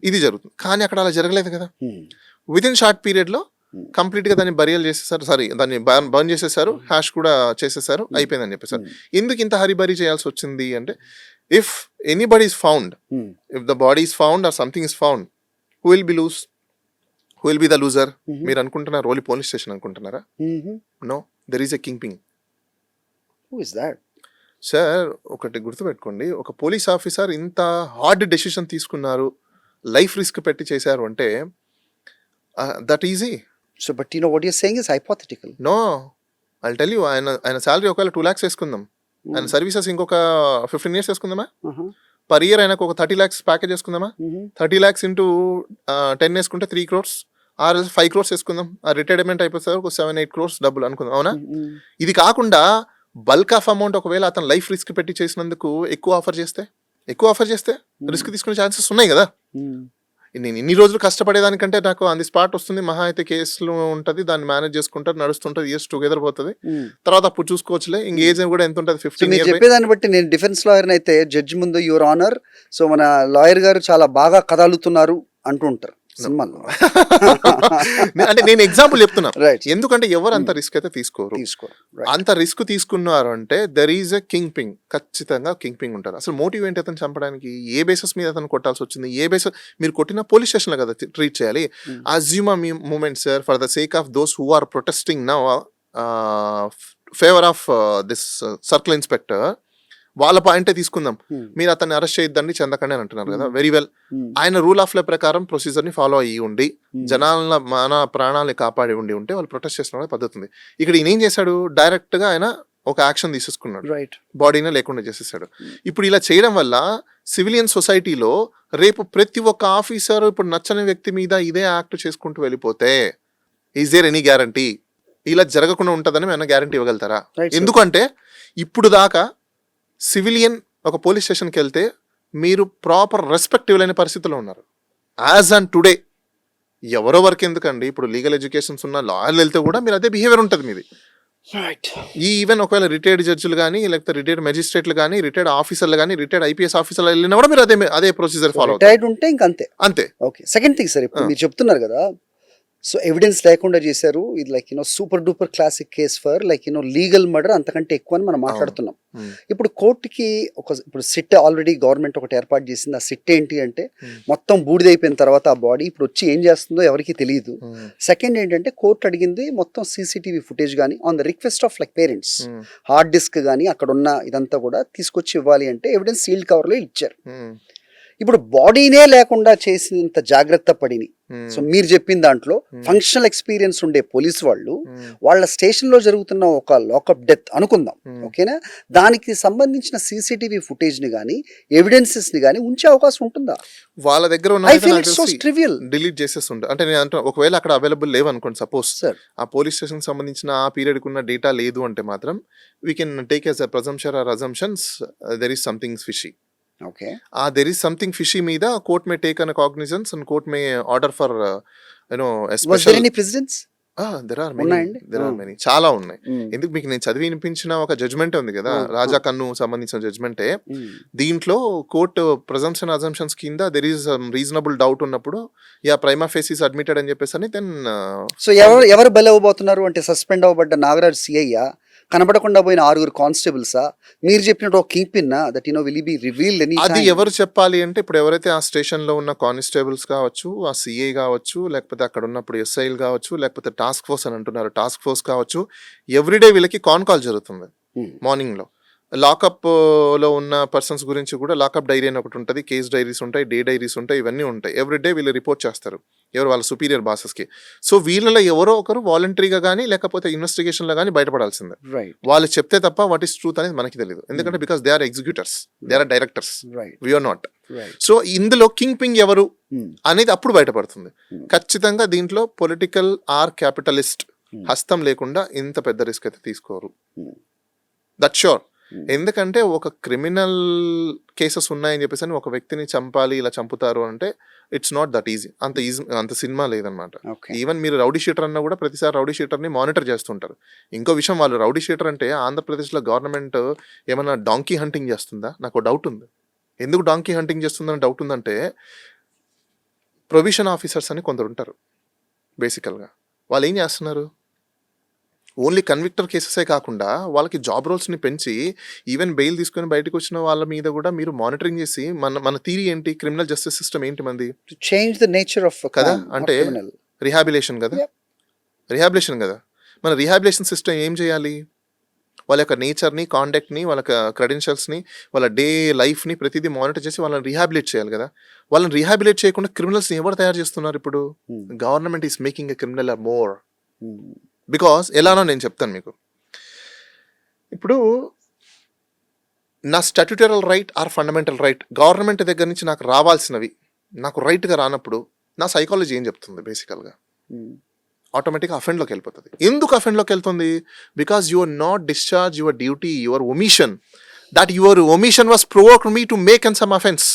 ఇది జరుగుతుంది. కానీ అక్కడ అలా జరగలేదు కదా. విత్ ఇన్ షార్ట్ పీరియడ్ లో కంప్లీట్ గా దాన్ని బరియల్ చేసేసారు, దాన్ని బర్న్ చేసేసారు, హ్యాష్ కూడా చేసేసారు, అయిపోయిందని చెప్పేసారు. ఎందుకు ఇంత హరిబరీ చేయాల్సి వచ్చింది అంటే, if anybody is found, if the body is found or something is found, who will be lose, who will be the loser? మీరు అనుకుంటున్నారు ఓన్లీ పోలీస్ స్టేషన్ అనుకుంటున్నారా? No, there is a kingpin. Who is that? Sir, ఒకటి గుర్తుపెట్టుకోండి, ఒక police officer ఇంత hard decision తీసుకున్నారు, life risk పెట్టి చేశారు అంటే that easy. So but you know what you are saying is hypothetical. No, I will tell you. ఆయన salary ఒకవేళ 2 lakhs వేసుకుందాం, ఆయన సర్వీసెస్ ఇంకొక 15 years వేసుకుందామా, పర్ ఇయర్ ఆయనకు ఒక 30 lakhs ప్యాకేజ్ వేసుకుందామా, 30 lakhs ఇంటూ 10 వేసుకుంటే 3 crores, ఆర్ 5 crores వేసుకుందాం, ఆ రిటైర్మెంట్ అయిపోతారు ఒక 7-8 crores డబ్బులు అనుకుందాం, అవునా? ఇది కాకుండా బల్క్ ఆఫ్ అమౌంట్ ఒకవేళ అతను లైఫ్ రిస్క్ పెట్టి చేసినందుకు ఎక్కువ ఆఫర్ చేస్తే రిస్క్ తీసుకునే ఛాన్సెస్ ఉన్నాయి కదా. నేను ఇన్ని రోజులు కష్టపడేదానికంటే నాకు ఆన్ ది స్పాట్ వస్తుంది, మహా అయితే కేసులు ఉంటుంది, దాన్ని మేనేజ్ చేసుకుంటారు, నడుస్తుంటుంది, ఇయర్స్ టుగెదర్ పోతుంది, తర్వాత అప్పుడు చూసుకోవచ్చులే. ఇంక ఏజ్ కూడా ఎంత ఉంటుంది, 15 years. చెప్పేదాన్ని బట్టి నేను డిఫెన్స్ లాయర్ అయితే జడ్జి ముందు యువర్ ఆనర్, సో మన లాయర్ గారు చాలా బాగా కదలుతున్నారు అంటూ ఉంటారు సినిమాలో. అంటే నేను ఎగ్జాంపుల్ చెప్తున్నా, ఎందుకంటే ఎవరు అంత రిస్క్ అయితే తీసుకోరు. అంత రిస్క్ తీసుకున్నారు అంటే there is a king ping, ఖచ్చితంగా కింగ్ పింగ్ ఉంటారు. అసలు మోటివ్ ఏంటి అతను చంపడానికి, ఏ బేసెస్ మీద అతను కొట్టాల్సి వచ్చింది, ఏ బేసెస్ మీరు కొట్టిన పోలీస్ స్టేషన్ లో కదా ట్రీట్ చేయాలి. Assume a moment, sir, for the sake of those who are protesting now favor of this circle inspector, వాళ్ళ పాయింటే తీసుకుందాం. మీరు అతన్ని అరెస్ట్ చేయొద్దండి, చెందకండి అని అంటున్నారు కదా. వెరీ వెల్, ఆయన రూల్ ఆఫ్ లా ప్రకారం ప్రొసీజర్ ని ఫాలో అయ్యి ఉండి జనాల మన ప్రాణాలని కాపాడి ఉంటే వాళ్ళు ప్రొటెస్ట్ చేస్తున్న పద్ధతి ఉంది. ఇక్కడ ఈయన ఏం చేశాడు, డైరెక్ట్ గా ఆయన ఒక యాక్షన్ తీసేసుకున్నాడు, బాడీనే లేకుండా చేసేసాడు. ఇప్పుడు ఇలా చేయడం వల్ల సివిలియన్ సొసైటీలో రేపు ప్రతి ఒక్క ఆఫీసర్ ఇప్పుడు నచ్చని వ్యక్తి మీద ఇదే యాక్ట్ చేసుకుంటూ వెళ్ళిపోతే ఈజ్ దేర్ ఎనీ గ్యారంటీ ఇలా జరగకుండా ఉంటుందని ఏమైనా గ్యారంటీ ఇవ్వగలుగుతారా? ఎందుకంటే ఇప్పుడు దాకా సివిలియన్ ఒక పోలీస్ స్టేషన్కి వెళ్తే మీరు ప్రాపర్ రెస్పెక్ట్ ఇవ్వలేని పరిస్థితిలో ఉన్నారు. యాజ్ అండ్ టుడే ఎవరో వరకు ఎందుకండి, ఇప్పుడు లీగల్ ఎడ్యుకేషన్స్ ఉన్న లాయర్లు వెళ్తే కూడా మీరు అదే బిహేవియర్ ఉంటుంది మీది. ఈ ఈవెన్ ఒకవేళ రిటైర్డ్ జడ్జిలు కానీ, లేకపోతే రిటైర్డ్ మెజిస్ట్రేట్లు కానీ, రిటైర్డ్ ఆఫీసర్లు కానీ, రిటైర్డ్ ఐపీఎస్ ఆఫీసర్లు వెళ్ళినా కూడా మీరు అదే ప్రొసీజర్ ఫాలో అవుతారు ఉంటే ఇంకా అంతే. ఓకే, సెకండ్ థింగ్ సార్, ఇప్పుడు మీరు చెప్తున్నారు కదా, సో ఎవిడెన్స్ లేకుండా చేశారు, ఇది like super duper classic case for like legal murder, అంతకంటే ఎక్కువ అని మనం మాట్లాడుతున్నాం. ఇప్పుడు కోర్టుకి ఇప్పుడు సిట్ ఆల్రెడీ గవర్నమెంట్ ఒకటి ఏర్పాటు చేసింది. ఆ సిట్ ఏంటి అంటే మొత్తం బూడిదైపోయిన తర్వాత ఆ బాడీ ఇప్పుడు వచ్చి ఏం చేస్తుందో ఎవరికి తెలియదు. సెకండ్ ఏంటంటే కోర్టు అడిగింది మొత్తం సీసీటీవీ ఫుటేజ్ కానీ on the request of like parents, hard disk కానీ అక్కడ ఉన్న ఇదంతా కూడా తీసుకొచ్చి ఇవ్వాలి అంటే ఎవిడెన్స్ సీల్డ్ కవర్లో ఇచ్చారు. ఇప్పుడు బాడీనే లేకుండా చేసినంత జాగ్రత్త పడిని సో మీరు చెప్పిన దాంట్లో ఫంక్షనల్ ఎక్స్పీరియన్స్ ఉండే పోలీసు వాళ్ళు వాళ్ళ స్టేషన్ లో జరుగుతున్న ఒక లాకప్ డెత్ అనుకుందాం, ఓకేనా, దానికి సంబంధించిన సీసీటీవీ ఫుటేజ్ ని గానీ ఎవిడెన్సెస్ ని గానీ ఉంచే అవకాశం ఉంటుందా? వాళ్ళ దగ్గర డిలీట్ చేసేస్తుంటారు. అంటే నేను అంటే ఒకవేళ అక్కడ అవైలబుల్ లేవు అనుకోండి, సపోజ్ సార్ ఆ పోలీస్ స్టేషన్ సంబంధించిన ఆ పీరియడ్ ఉన్న డేటా లేదు అంటే మాత్రం we can take as a presumption or assumptions there is something fishy. Okay, there is something fishy మీద court may take an cognizance and court may order for special. Precedents there are ఉన్నాయండి? Many, చాలా ఉన్నాయి. ఎందుకు మీకు నేను చదివి వినిపించిన ఒక జడ్జ్మెంట్ ఉంది కదా, రాజా కన్ను సంబంధించిన జడ్జ్మెంటే. దీంట్లో కోర్టు ప్రెజంప్షన్ అజంప్షన్స్ కింద దెర్ ఈస్ రీజనబుల్ డౌట్ ఉన్నప్పుడు ప్రైమా ఫేసిస్ అడ్మిటెడ్ అని చెప్పేసి అని దెన్. సో ఎవరు బలి అవ్వబోతున్నారు అంటే సస్పెండ్ అవ్వబడ్డ నాగరాజ్ సిఐయా, కనబడకుండా పోయిన 6 కానిస్టేబుల్సా, మీరు చెప్పినట్టు ఒక king pin that will be revealed any అది ఎవరు చెప్పాలి అంటే ఇప్పుడు ఎవరైతే ఆ స్టేషన్ లో ఉన్న కానిస్టేబుల్స్ కావచ్చు, ఆ సిఐ కావచ్చు, లేకపోతే అక్కడ ఉన్నప్పుడు ఎస్ఐలు కావచ్చు, లేకపోతే టాస్క్ ఫోర్స్ అని అంటున్నారు టాస్క్ ఫోర్స్ కావచ్చు, ఎవ్రీడే వీళ్ళకి కాన్ కాల్ జరుగుతుంది మార్నింగ్ లో. లాకప్ లో ఉన్న పర్సన్స్ గురించి కూడా లాకప్ డైరీ అని ఒకటి ఉంటుంది, కేస్ డైరీస్ ఉంటాయి, డే డైరీస్ ఉంటాయి, ఇవన్నీ ఉంటాయి. ఎవ్రీడే వీళ్ళు రిపోర్ట్ చేస్తారు ఎవరు వాళ్ళ సుపీరియర్ బాసెస్కి. సో వీళ్ళలో ఎవరో ఒకరు వాలంటరీగా కానీ లేకపోతే ఇన్వెస్టిగేషన్లో కానీ బయటపడాల్సిందే. వాళ్ళు చెప్తే తప్ప వాట్ ఈస్ ట్రూత్ అనేది మనకి తెలియదు, ఎందుకంటే because they are executors, they are directors, we are not. So ఇందులో కింగ్ పింగ్ ఎవరు అనేది అప్పుడు బయటపడుతుంది. ఖచ్చితంగా దీంట్లో పొలిటికల్ ఆర్ క్యాపిటలిస్ట్ హస్తం లేకుండా ఇంత పెద్ద రిస్క్ అయితే తీసుకోరు, దట్ షూర్. ఎందుకంటే ఒక క్రిమినల్ కేసెస్ ఉన్నాయని చెప్పేసి అని ఒక వ్యక్తిని చంపాలి, ఇలా చంపుతారు అంటే ఇట్స్ నాట్ దట్ ఈజీ. అంత సినిమా లేదనమాట. ఈవెన్ మీరు రౌడీ షీటర్ అన్నా కూడా ప్రతిసారి రౌడీ షీటర్ని మానిటర్ చేస్తుంటారు. ఇంకో విషయం, వాళ్ళు రౌడీ షీటర్ అంటే ఆంధ్రప్రదేశ్లో గవర్నమెంట్ ఏమైనా డాంకీ హంటింగ్ చేస్తుందా? నాకు డౌట్ ఉంది. ఎందుకు డాంకీ హంటింగ్ చేస్తుందని డౌట్ ఉందంటే, ప్రొవిషన్ ఆఫీసర్స్ అని కొందరు ఉంటారు బేసికల్గా. వాళ్ళు ఏం చేస్తున్నారు, ఓన్లీ కన్విక్టర్ కేసెసే కాకుండా వాళ్ళకి జాబ్ రోల్స్ని పెంచి ఈవెన్ బెయిల్ తీసుకొని బయటకు వచ్చిన వాళ్ళ మీద కూడా మీరు మానిటరింగ్ చేసి మన థియరీ ఏంటి, క్రిమినల్ జస్టిస్ సిస్టమ్ ఏంటి మంది, చేంజ్ ద నేచర్ ఆఫ్ కదా, అంటే రిహాబిలేషన్ కదా, మన రిహాబిలేషన్ సిస్టమ్ ఏం చేయాలి, వాళ్ళ యొక్క నేచర్ని, కాండక్ట్ని, వాళ్ళ క్రెడెన్షియల్స్ని, వాళ్ళ డే లైఫ్ని ప్రతిదీ మానిటర్ చేసి వాళ్ళని రీహాబిలేట్ చేయాలి కదా. వాళ్ళని రీహాబిలేట్ చేయకుండా క్రిమినల్స్ని ఎవరు తయారు చేస్తున్నారు ఇప్పుడు? Government is making a criminal more. Because ఎలానో నేను చెప్తాను మీకు. ఇప్పుడు నా statutory right or fundamental right government దగ్గర నుంచి నాకు రావాల్సినవి నాకు రైట్గా రానప్పుడు నా సైకాలజీ ఏం చెప్తుంది, బేసికల్గా ఆటోమేటిక్గా అఫెండ్లోకి వెళ్ళిపోతుంది. ఎందుకు అఫెండ్లోకి వెళ్తుంది? Because you are not discharge your duty, your omission. That your omission was provoked me to make an some offence.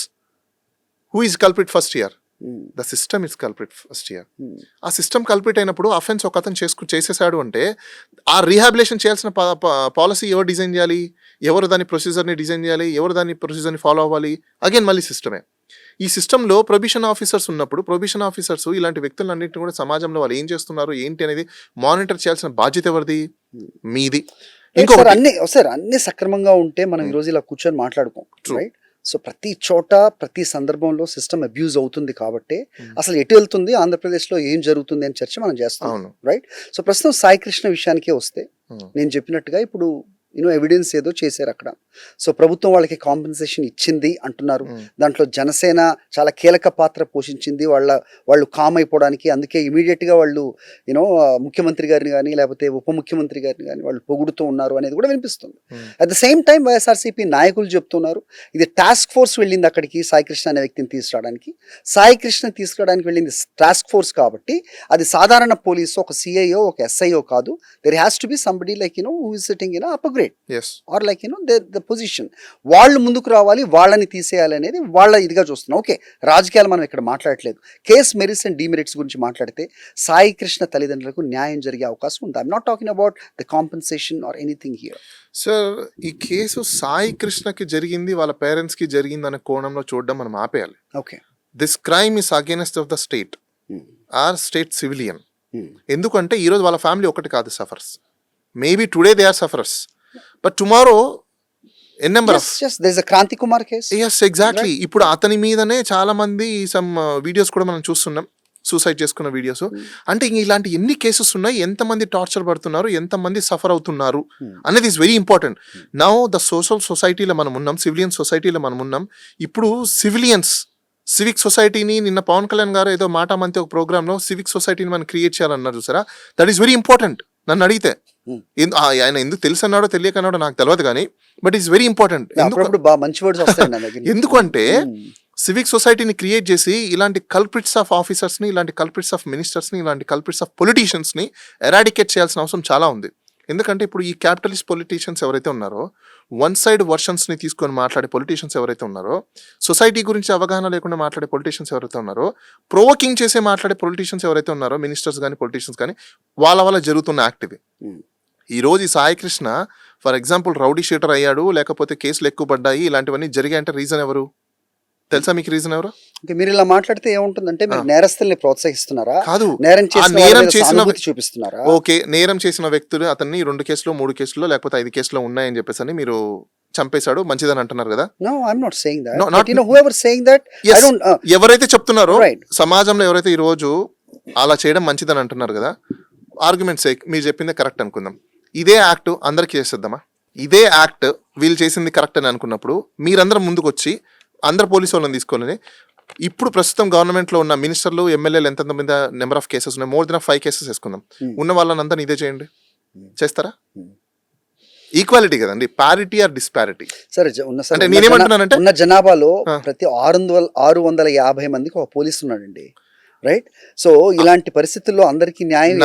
Who is culprit first here? The system is culprit first here. ఆ system culprit అయినప్పుడు offence ఒక అతను చేసేసాడు అంటే ఆ rehabilitation చేయాల్సిన policy ఎవరు design చేయాలి, ఎవరు దాని ప్రొసీజర్ని డిజైన్ చేయాలి, ఎవరు దాని ప్రొసీజర్ని ఫాలో అవ్వాలి? అగైన్ మళ్ళీ సిస్టమే. ఈ సిస్టంలో ప్రొబిషన్ ఆఫీసర్స్ ఉన్నప్పుడు ప్రొబిషన్ ఆఫీసర్స్ ఇలాంటి వ్యక్తులన్నింటినీ కూడా సమాజంలో వాళ్ళు ఏం చేస్తున్నారు ఏంటి అనేది మానిటర్ చేయాల్సిన బాధ్యత ఎవరిది? మీది. అన్ని సక్రమంగా ఉంటే మనం ఈ రోజు ఇలా కూర్చొని మాట్లాడుకోం, రైట్? సో ప్రతి చోట ప్రతి సందర్భంలో సిస్టమ్ అబ్యూజ్ అవుతుంది కాబట్టి అసలు ఎటు వెళ్తుంది, ఆంధ్రప్రదేశ్లో ఏం జరుగుతుంది అని చర్చ మనం చేస్తాం, రైట్? సో ప్రస్తుతం సాయి కృష్ణ విషయానికే వస్తే, నేను చెప్పినట్టుగా ఇప్పుడు ఎవిడెన్స్ ఏదో చేశారు అక్కడ. సో ప్రభుత్వం వాళ్ళకి కాంపెన్సేషన్ ఇచ్చింది అంటున్నారు. దాంట్లో జనసేన చాలా కీలక పాత్ర పోషించింది వాళ్ళు కామ్ అయిపోవడానికి. అందుకే ఇమీడియట్గా వాళ్ళు ముఖ్యమంత్రి గారిని కానీ లేకపోతే ఉప ముఖ్యమంత్రి గారిని కానీ వాళ్ళు పొగుడుతూ ఉన్నారు అనేది కూడా వినిపిస్తుంది. At the same time YSRCP నాయకులు చెప్తున్నారు ఇది టాస్క్ ఫోర్స్ వెళ్ళింది అక్కడికి సాయి కృష్ణ అనే వ్యక్తిని తీసుకురావడానికి. సాయి కృష్ణ తీసుకురావడానికి వెళ్ళింది టాస్క్ ఫోర్స్ కాబట్టి అది సాధారణ పోలీసు, ఒక సిఐఓ, ఒక ఎస్ఐఓ కాదు. There has to be somebody like who is sitting upper or like the position. వాళ్ళు ముందుకు రావాలి, వాళ్ళని తీసేయాలి అనేది వాళ్ళ ఇదిగా చూస్తున్నాం. ఓకే, రాజకీయాలు మనం ఇక్కడ మాట్లాడట్లేదు. కేస్ మెరిట్స్ అండ్ డిమెరిట్స్ గురించి మాట్లాడితే సాయి కృష్ణ తల్లిదండ్రులకు న్యాయం జరిగే అవకాశం ఉంది. I'm not talking about the compensation or anything here. Sir, ఈ కేసు సాయి కృష్ణకి జరిగింది, వాళ్ళ పేరెంట్స్ కి జరిగింది అనే కోణంలో చూడడం మనం ఆపేయాలి. Okay, this crime is against of the state or state civilian. ఎందుకంటే ఈరోజు వాళ్ళ ఫ్యామిలీ ఒకటి కాదు suffers. Maybe today they are sufferers, but tomorrow a number of there's a Kranti Kumar case. Yes, exactly. ఇప్పుడు అతని మీదనే చాలా మంది సమ్ వీడియోస్ కూడా మనం చూస్తున్నాం, సూసైడ్ చేసుకున్న వీడియోస్. అంటే ఇలాంటి ఎన్ని కేసెస్ ఉన్నాయి, ఎంతమంది టార్చర్ పడుతున్నారు, ఎంతమంది సఫర్ అవుతున్నారు అనేది is very important. Now the social సొసైటీలో మనం ఉన్నాం, సివిలియన్ సొసైటీలో మనం ఉన్నాం. ఇప్పుడు సివిలియన్స్ సివిక్ సొసైటీని నిన్న పవన్ కళ్యాణ్ గారు ఏదో మాట మంతి ఒక ప్రోగ్రామ్ లో సివిక్ సొసైటీని మనం క్రియేట్ చేయాలన్నారు చూసారా, దట్ ఈస్ వెరీ ఇంపార్టెంట్. నన్ను అడిగితే ఆయన ఎందుకు తెలుసు అన్నాడో తెలియకన్నాడో నాకు తెలియదు కానీ బట్ ఈస్ వెరీ ఇంపార్టెంట్. బాగా మంచి వర్డ్స్ వస్తాయి నా దగ్గర. ఎందుకంటే సివిక్ సొసైటీని క్రియేట్ చేసి ఇలాంటి కల్ప్రిట్స్ ఆఫ్ ఆఫీసర్స్ ని, ఇలాంటి కల్ప్రిట్స్ ఆఫ్ మినిస్టర్స్ ని, ఇలాంటి కల్ప్రిట్స్ ఆఫ్ పొలిటీషియన్స్ ని ఎరాడికేట్ చేయాల్సిన అవసరం చాలా ఉంది. ఎందుకంటే ఇప్పుడు ఈ క్యాపిటలిస్ట్ పొలిటీషియన్స్ ఎవరైతే ఉన్నారో, వన్ సైడ్ వర్షన్స్ ని తీసుకొని మాట్లాడే పొలిటీషియన్స్ ఎవరైతే ఉన్నారో, సొసైటీ గురించి అవగాహన లేకుండా మాట్లాడే పొలిటీషియన్స్ ఎవరైతే ఉన్నారో, ప్రొవోకింగ్ చేసే మాట్లాడే పొలిటీషియన్స్ ఎవరైతే ఉన్నారో, మినిస్టర్స్ కానీ పొలిటీషియన్స్ కానీ, వాళ్ళ వల్ల జరుగుతున్న యాక్ట్ ఇది. ఈ రోజు ఈ Sai Krishna for example rowdy sheeter అయ్యాడు, లేకపోతే కేసులు ఎక్కువ పడ్డాయి, ఇలాంటివన్నీ జరిగాయంటే రీజన్ ఎవరు తెలుసా మీకు? రీజన్ ఎవరు? మీరు ఇలా మాట్లాడితే ఏముంటుందంటే మీరు నేరస్తుల్ని ప్రోత్సహిస్తున్నారా? కాదు, నేరం చేసిన చూపిస్తున్నారా? ఓకే, నేరం చేసిన వ్యక్తులు అతన్ని 2 కేసులు 3 కేసులు లేకపోతే 5 కేసులు ఉన్నాయని చెప్పేసి అని మీరు చంపేశాడు మంచిదని అంటున్నారు కదా. No, I'm not saying that. But you know, whoever saying that, yes, I don't. ఎవరైతే చెప్తున్నారో Right. సమాజంలో ఎవరైతే ఈ రోజు అలా చేయడం మంచిదని అంటున్నారు కదా, ఆర్గ్యుమెంట్ సేక్ మీరు చెప్పింది కరెక్ట్ అనుకుందాం. ఇదే యాక్ట్ అందరికి చేసేద్దామా? ఇదే యాక్ట్ వీళ్ళు చేసింది కరెక్ట్ అని అనుకున్నప్పుడు మీరందరం ముందుకు వచ్చి అందరు పోలీసు వాళ్ళని తీసుకోవాలని, ఇప్పుడు ప్రస్తుతం గవర్నమెంట్ లో ఉన్న మినిస్టర్లు ఎమ్మెల్యేలు ఎంత మీద నెంబర్ ఆఫ్ కేసెస్ ఉన్నాయి, మోర్ దెన్ 5 కేసెస్ వేసుకుందాం, ఉన్న వాళ్ళని అంతా ఇదే చేయండి, చేస్తారా? ఈక్వాలిటీ కదండి, పారిటీ ఆర్ డిస్పారిటీ. సరే, అంటే నేనేమంటున్నానంటే ఉన్న జనాభాలో ప్రతి 650 మందికి ఒక పోలీసు ఉన్నాడండి, రైట్? సో ఇలాంటి పరిస్థితుల్లో అందరికి న్యాయం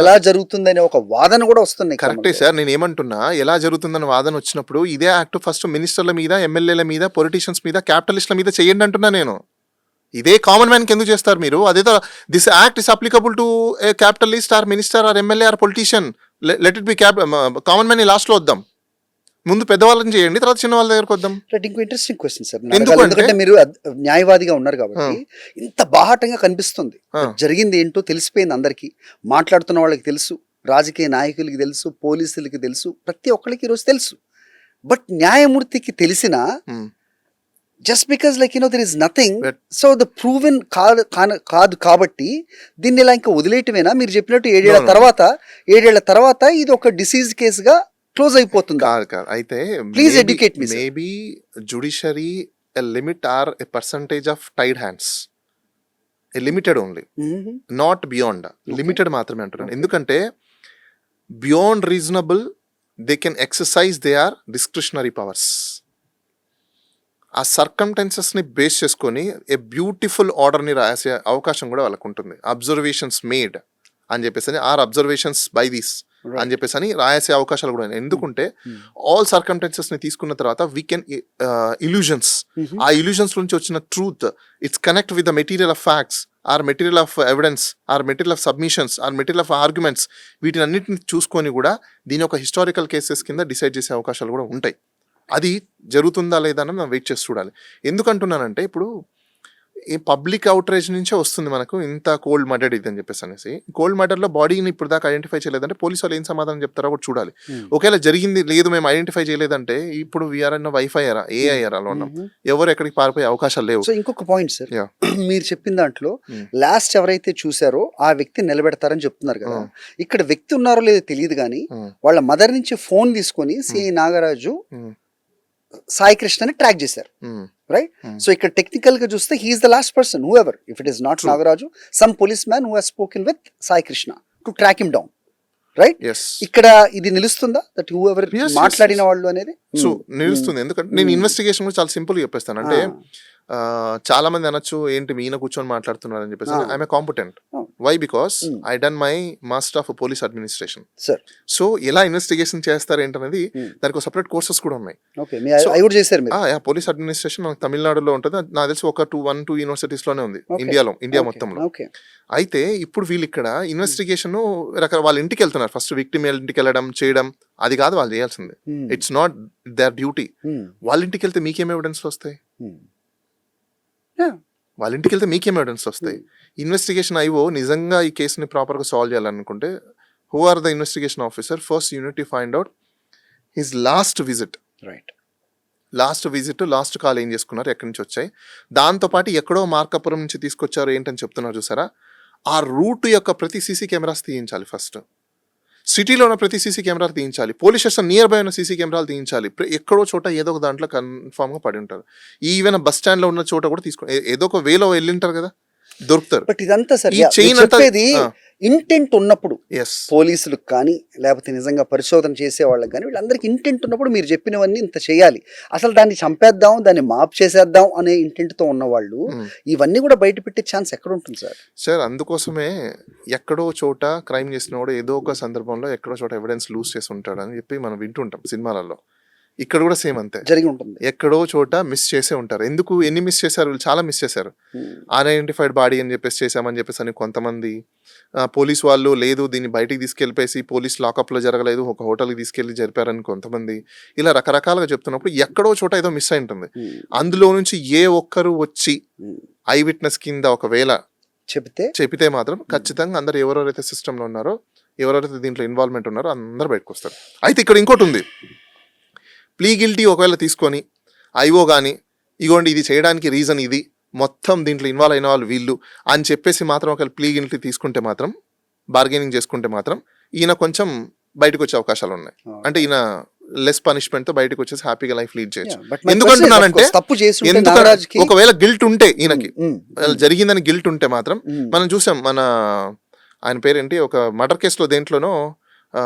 ఎలా జరుగుతుందనే ఒక వాదన కూడా వస్తుంది. కరెక్టే సార్, నేను ఏమంటున్నా, ఎలా జరుగుతుందని వాదన వచ్చినప్పుడు ఇదే యాక్ట్ ఫస్ట్ మినిస్టర్ల మీద, ఎమ్మెల్యేల మీద, పొలిటీషియన్స్ మీద, క్యాపిటలిస్ట్ల మీద చేయండి అంటున్నా నేను. ఇదే కామన్ మ్యాన్ కి ఎందుకు చేస్తారు మీరు? అదేదో this act is applicable to a capitalist or minister or MLA or politician, let it be common man last లో వద్దాం. ముందు పెద్దవాళ్ళని చేయండి, తర్వాత చిన్న వాళ్ళ దగ్గరకు వద్దాం. ఇంకో ఇంట్రెస్టింగ్ క్వశ్చన్ సార్, ఎందుకంటే మీరు న్యాయవాదిగా ఉన్నారు కాబట్టి ఇంత బాహాటంగా కనిపిస్తుంది. జరిగింది ఏంటో తెలిసిపోయింది అందరికి, మాట్లాడుతున్న వాళ్ళకి తెలుసు, రాజకీయ నాయకులకి తెలుసు, పోలీసులకి తెలుసు, ప్రతి ఒక్కరికి ఈరోజు తెలుసు. బట్ న్యాయమూర్తికి తెలిసిన just because like there is nothing, so the proven కాదు కాబట్టి దీన్ని ఇలా ఇంకా వదిలేయటమేనా? మీరు చెప్పినట్టు 7 ఏళ్ల తర్వాత ఇది ఒక డిసీజ్ కేసుగా క్లోజ్ అయిపోతుంది. అయితే please educate me. Maybe judiciary a limit or a percentage of tied hands, a limited only, not beyond, limited మాత్రమే అంటున్నాను. ఎందుకంటే beyond reasonable they can exercise they are discretionary powers. ఆ సర్కమ్టెన్సెస్ ని base చేసుకొని a beautiful order ని రాసే అవకాశం కూడా వాళ్ళకు ఉంటుంది. అబ్జర్వేషన్స్ మేడ్ అని చెప్పేసి, ఆర్ అబ్జర్వేషన్స్ బై దీస్ అని చెప్పేసి అని రాసే అవకాశాలు కూడా ఉన్నాయి. ఎందుకంటే ఆల్ సర్కమ్టెన్సెస్ ని తీసుకున్న తర్వాత వీ కెన్ ఇల్యూజన్స్, ఆ ఇల్యూజన్స్ నుంచి వచ్చిన truth it's connect with the material of facts are material of evidence are material of submissions are material of arguments, వీటిని అన్నింటిని చూసుకొని కూడా దీని ఒక హిస్టారికల్ కేసెస్ కింద డిసైడ్ చేసే అవకాశాలు కూడా ఉంటాయి. అది జరుగుతుందా లేదా అని మనం వెయిట్ చేసి చూడాలి. ఎందుకంటున్నానంటే ఇప్పుడు ఈ పబ్లిక్ అవుట్రేజ్ నుంచే వస్తుంది మనకు ఇంత కోల్డ్ మర్డర్ ఇది అని చెప్పేసి అనేసి. కోల్డ్ మర్డర్లో బాడీని ఇప్పుడు దాకా ఐడెంటిఫై చేయలేదంటే పోలీసు వాళ్ళు ఏం సమాధానం చెప్తారో కూడా చూడాలి. ఒకవేళ జరిగింది లేదు మేము ఐడెంటిఫై చేయలేదంటే ఇప్పుడు వీఆర్ అన్న వైఫై అయ్యారా, ఏ అయ్యారా అలా ఉన్నాం, ఎవరు ఎక్కడికి పారిపోయే అవకాశాలు లేవు. సో ఇంకొక పాయింట్ సార్, మీరు చెప్పిన దాంట్లో లాస్ట్ ఎవరైతే చూసారో ఆ వ్యక్తి నిలబెడతారని చెప్తున్నారు కదా. ఇక్కడ వ్యక్తి ఉన్నారో లేదో తెలియదు కానీ వాళ్ళ మదర్ నుంచి ఫోన్ తీసుకొని సిఐ నాగరాజు సాయి కృష్ణని ట్రాక్ చేశారు, రైట్? సో ఇక్కడ టెక్నికల్ గా చూస్తే he is the last person, whoever if it is not Nagaraju, some police man who has spoken with Sai Krishna to track him down, right? ఇక్కడ ఇది నిలుస్తుందా దట్ హూ ఎవర్ మాట్లాడిన వాళ్ళు అనేది? సో నిలుస్తుంది. ఎందుకంటే నేను ఇన్వెస్టిగేషన్ కూడా చాలా సింపుల్ గా చెప్పేస్తాను. అంటే చాలా మంది అనొచ్చు ఏంటి మీన కూర్చొని మాట్లాడుతున్నారు అని చెప్పేసి. I'm a competent. Why? Because I done my master of police administration. So ఎలా ఇన్వెస్టిగేషన్ చేస్తారు ఏంటనేది దానికి ఒక సపరేట్ కోర్సెస్ కూడా ఉన్నాయి. పోలీస్ అడ్మినిస్ట్రేషన్ మనకు తమిళనాడులో ఉంటుంది, నాకు తెలిసి ఒక 1-2 యూనివర్సిటీస్ లోనే ఉంది ఇండియా మొత్తంలో. అయితే ఇప్పుడు వీళ్ళు ఇక్కడ ఇన్వెస్టిగేషన్ వాళ్ళ ఇంటికి వెళ్తున్నారు. ఫస్ట్ విక్టిమ్ ఇంటికి వెళ్ళడం చేయడం అది కాదు వాళ్ళు చేయాల్సింది. It's not their duty. వాళ్ళ ఇంటికి వెళ్తే మీకేం ఎవిడెన్స్ వస్తాయి? వాళ్ళ ఇంటికి వెళ్తే మీకేం ఎవిడెన్స్ వస్తాయి? ఇన్వెస్టిగేషన్ ఐఓ నిజంగా ఈ కేసుని ప్రాపర్గా సాల్వ్ చేయాలనుకుంటే who are the investigation officer, first unit to find out his last visit, right? Last call ఏం చేసుకున్నారు, ఎక్కడి నుంచి వచ్చాయి, దాంతోపాటు ఎక్కడో మార్కాపురం నుంచి తీసుకొచ్చారు ఏంటని చెప్తున్నారు చూసారా, ఆ రూట్ యొక్క ప్రతి సీసీ కెమెరాస్ తీయించాలి ఫస్ట్. సిటీలో ఉన్న ప్రతి సీసీ కెమెరాలు తీయించాలి, పోలీస్ స్టేషన్ నియర్ బై ఉన్న సీసీ కెమెరాలు తీయించాలి. ఎక్కడో చోట ఏదో ఒక దాంట్లో కన్ఫామ్గా పడి ఉంటారు. ఈవెన్ బస్ స్టాండ్లో ఉన్న చోట కూడా ఏదో ఒక వేలో వెళ్ళింటారు కదా, దొరుకుతారు. బట్ ఇదంతా సరే ఈ chain అంతా- చెప్పేది ఇంటెంట్ ఉన్నప్పుడు ఎస్ పోలీసులకు కానీ లేకపోతే నిజంగా పరిశోధన చేసే వాళ్ళకి కానీ వీళ్ళందరికీ ఇంటెంట్ ఉన్నప్పుడు మీరు చెప్పినవన్నీ ఇంత చేయాలి. అసలు దాన్ని చంపేద్దాం, దాన్ని మాప్ చేసేద్దాం అనే ఇంటెంట్తో ఉన్నవాళ్ళు ఇవన్నీ కూడా బయట పెట్టే ఛాన్స్ ఎక్కడ ఉంటుంది సార్? సార్ అందుకోసమే ఎక్కడో చోట క్రైమ్ చేసిన వాడు ఏదో ఒక సందర్భంలో ఎక్కడో చోట ఎవిడెన్స్ లూజ్ చేసి ఉంటాడు అని చెప్పి మనం వింటుంటాం సినిమాలలో. ఇక్కడ కూడా సేమ్ అంతే, జరిగి ఉంటుంది. ఎక్కడో చోట మిస్ చేసే ఉంటారు. ఎందుకు ఎన్ని మిస్ చేశారు? వీళ్ళు చాలా మిస్ చేశారు. అన్ఐడెంటిఫైడ్ బాడీ అని చెప్పేసి చేశామని చెప్పేసి అని కొంతమంది, పోలీస్ వాళ్ళు లేదు దీన్ని బయటికి తీసుకెళ్ళిపోయి పోలీస్ లాకప్లో జరగలేదు, ఒక హోటల్కి తీసుకెళ్ళి జరిపారని కొంతమంది, ఇలా రకరకాలుగా చెప్తున్నప్పుడు ఎక్కడో చోట ఏదో మిస్ అయి ఉంటుంది. అందులో నుంచి ఏ ఒక్కరు వచ్చి ఐ విట్నెస్ కింద ఒకవేళ చెబితే మాత్రం ఖచ్చితంగా అందరు ఎవరెవరైతే సిస్టంలో ఉన్నారో, ఎవరెవరైతే దీంట్లో ఇన్వాల్వ్మెంట్ ఉన్నారో అందరు బయటకు వస్తారు. అయితే ఇక్కడ ఇంకోటి ఉంది, ప్లీ గిల్టీ ఒకవేళ తీసుకొని ఐఓ కానీ ఇగోండి ఇది చేయడానికి రీజన్ ఇది, మొత్తం దీంట్లో ఇన్వాల్వ్ అయిన వాళ్ళు వీళ్ళు అని చెప్పేసి మాత్రం ఒకవేళ ప్లీ గిల్టీ తీసుకుంటే మాత్రం, బార్గెనింగ్ చేసుకుంటే మాత్రం ఈయన కొంచెం బయటకు వచ్చే అవకాశాలు ఉన్నాయి. అంటే ఈయన లెస్ పనిష్మెంట్ తో బయటకు వచ్చేసి హ్యాపీగా లైఫ్ లీడ్ చేయొచ్చు. ఎందుకంటున్నానంటే ఒకవేళ గిల్ట్ ఉంటే ఈయనకి జరిగిందని గిల్ట్ ఉంటే మాత్రం, మనం చూసాం మన ఆయన పేరేంటి, ఒక మర్డర్ కేసులో దేంట్లోనో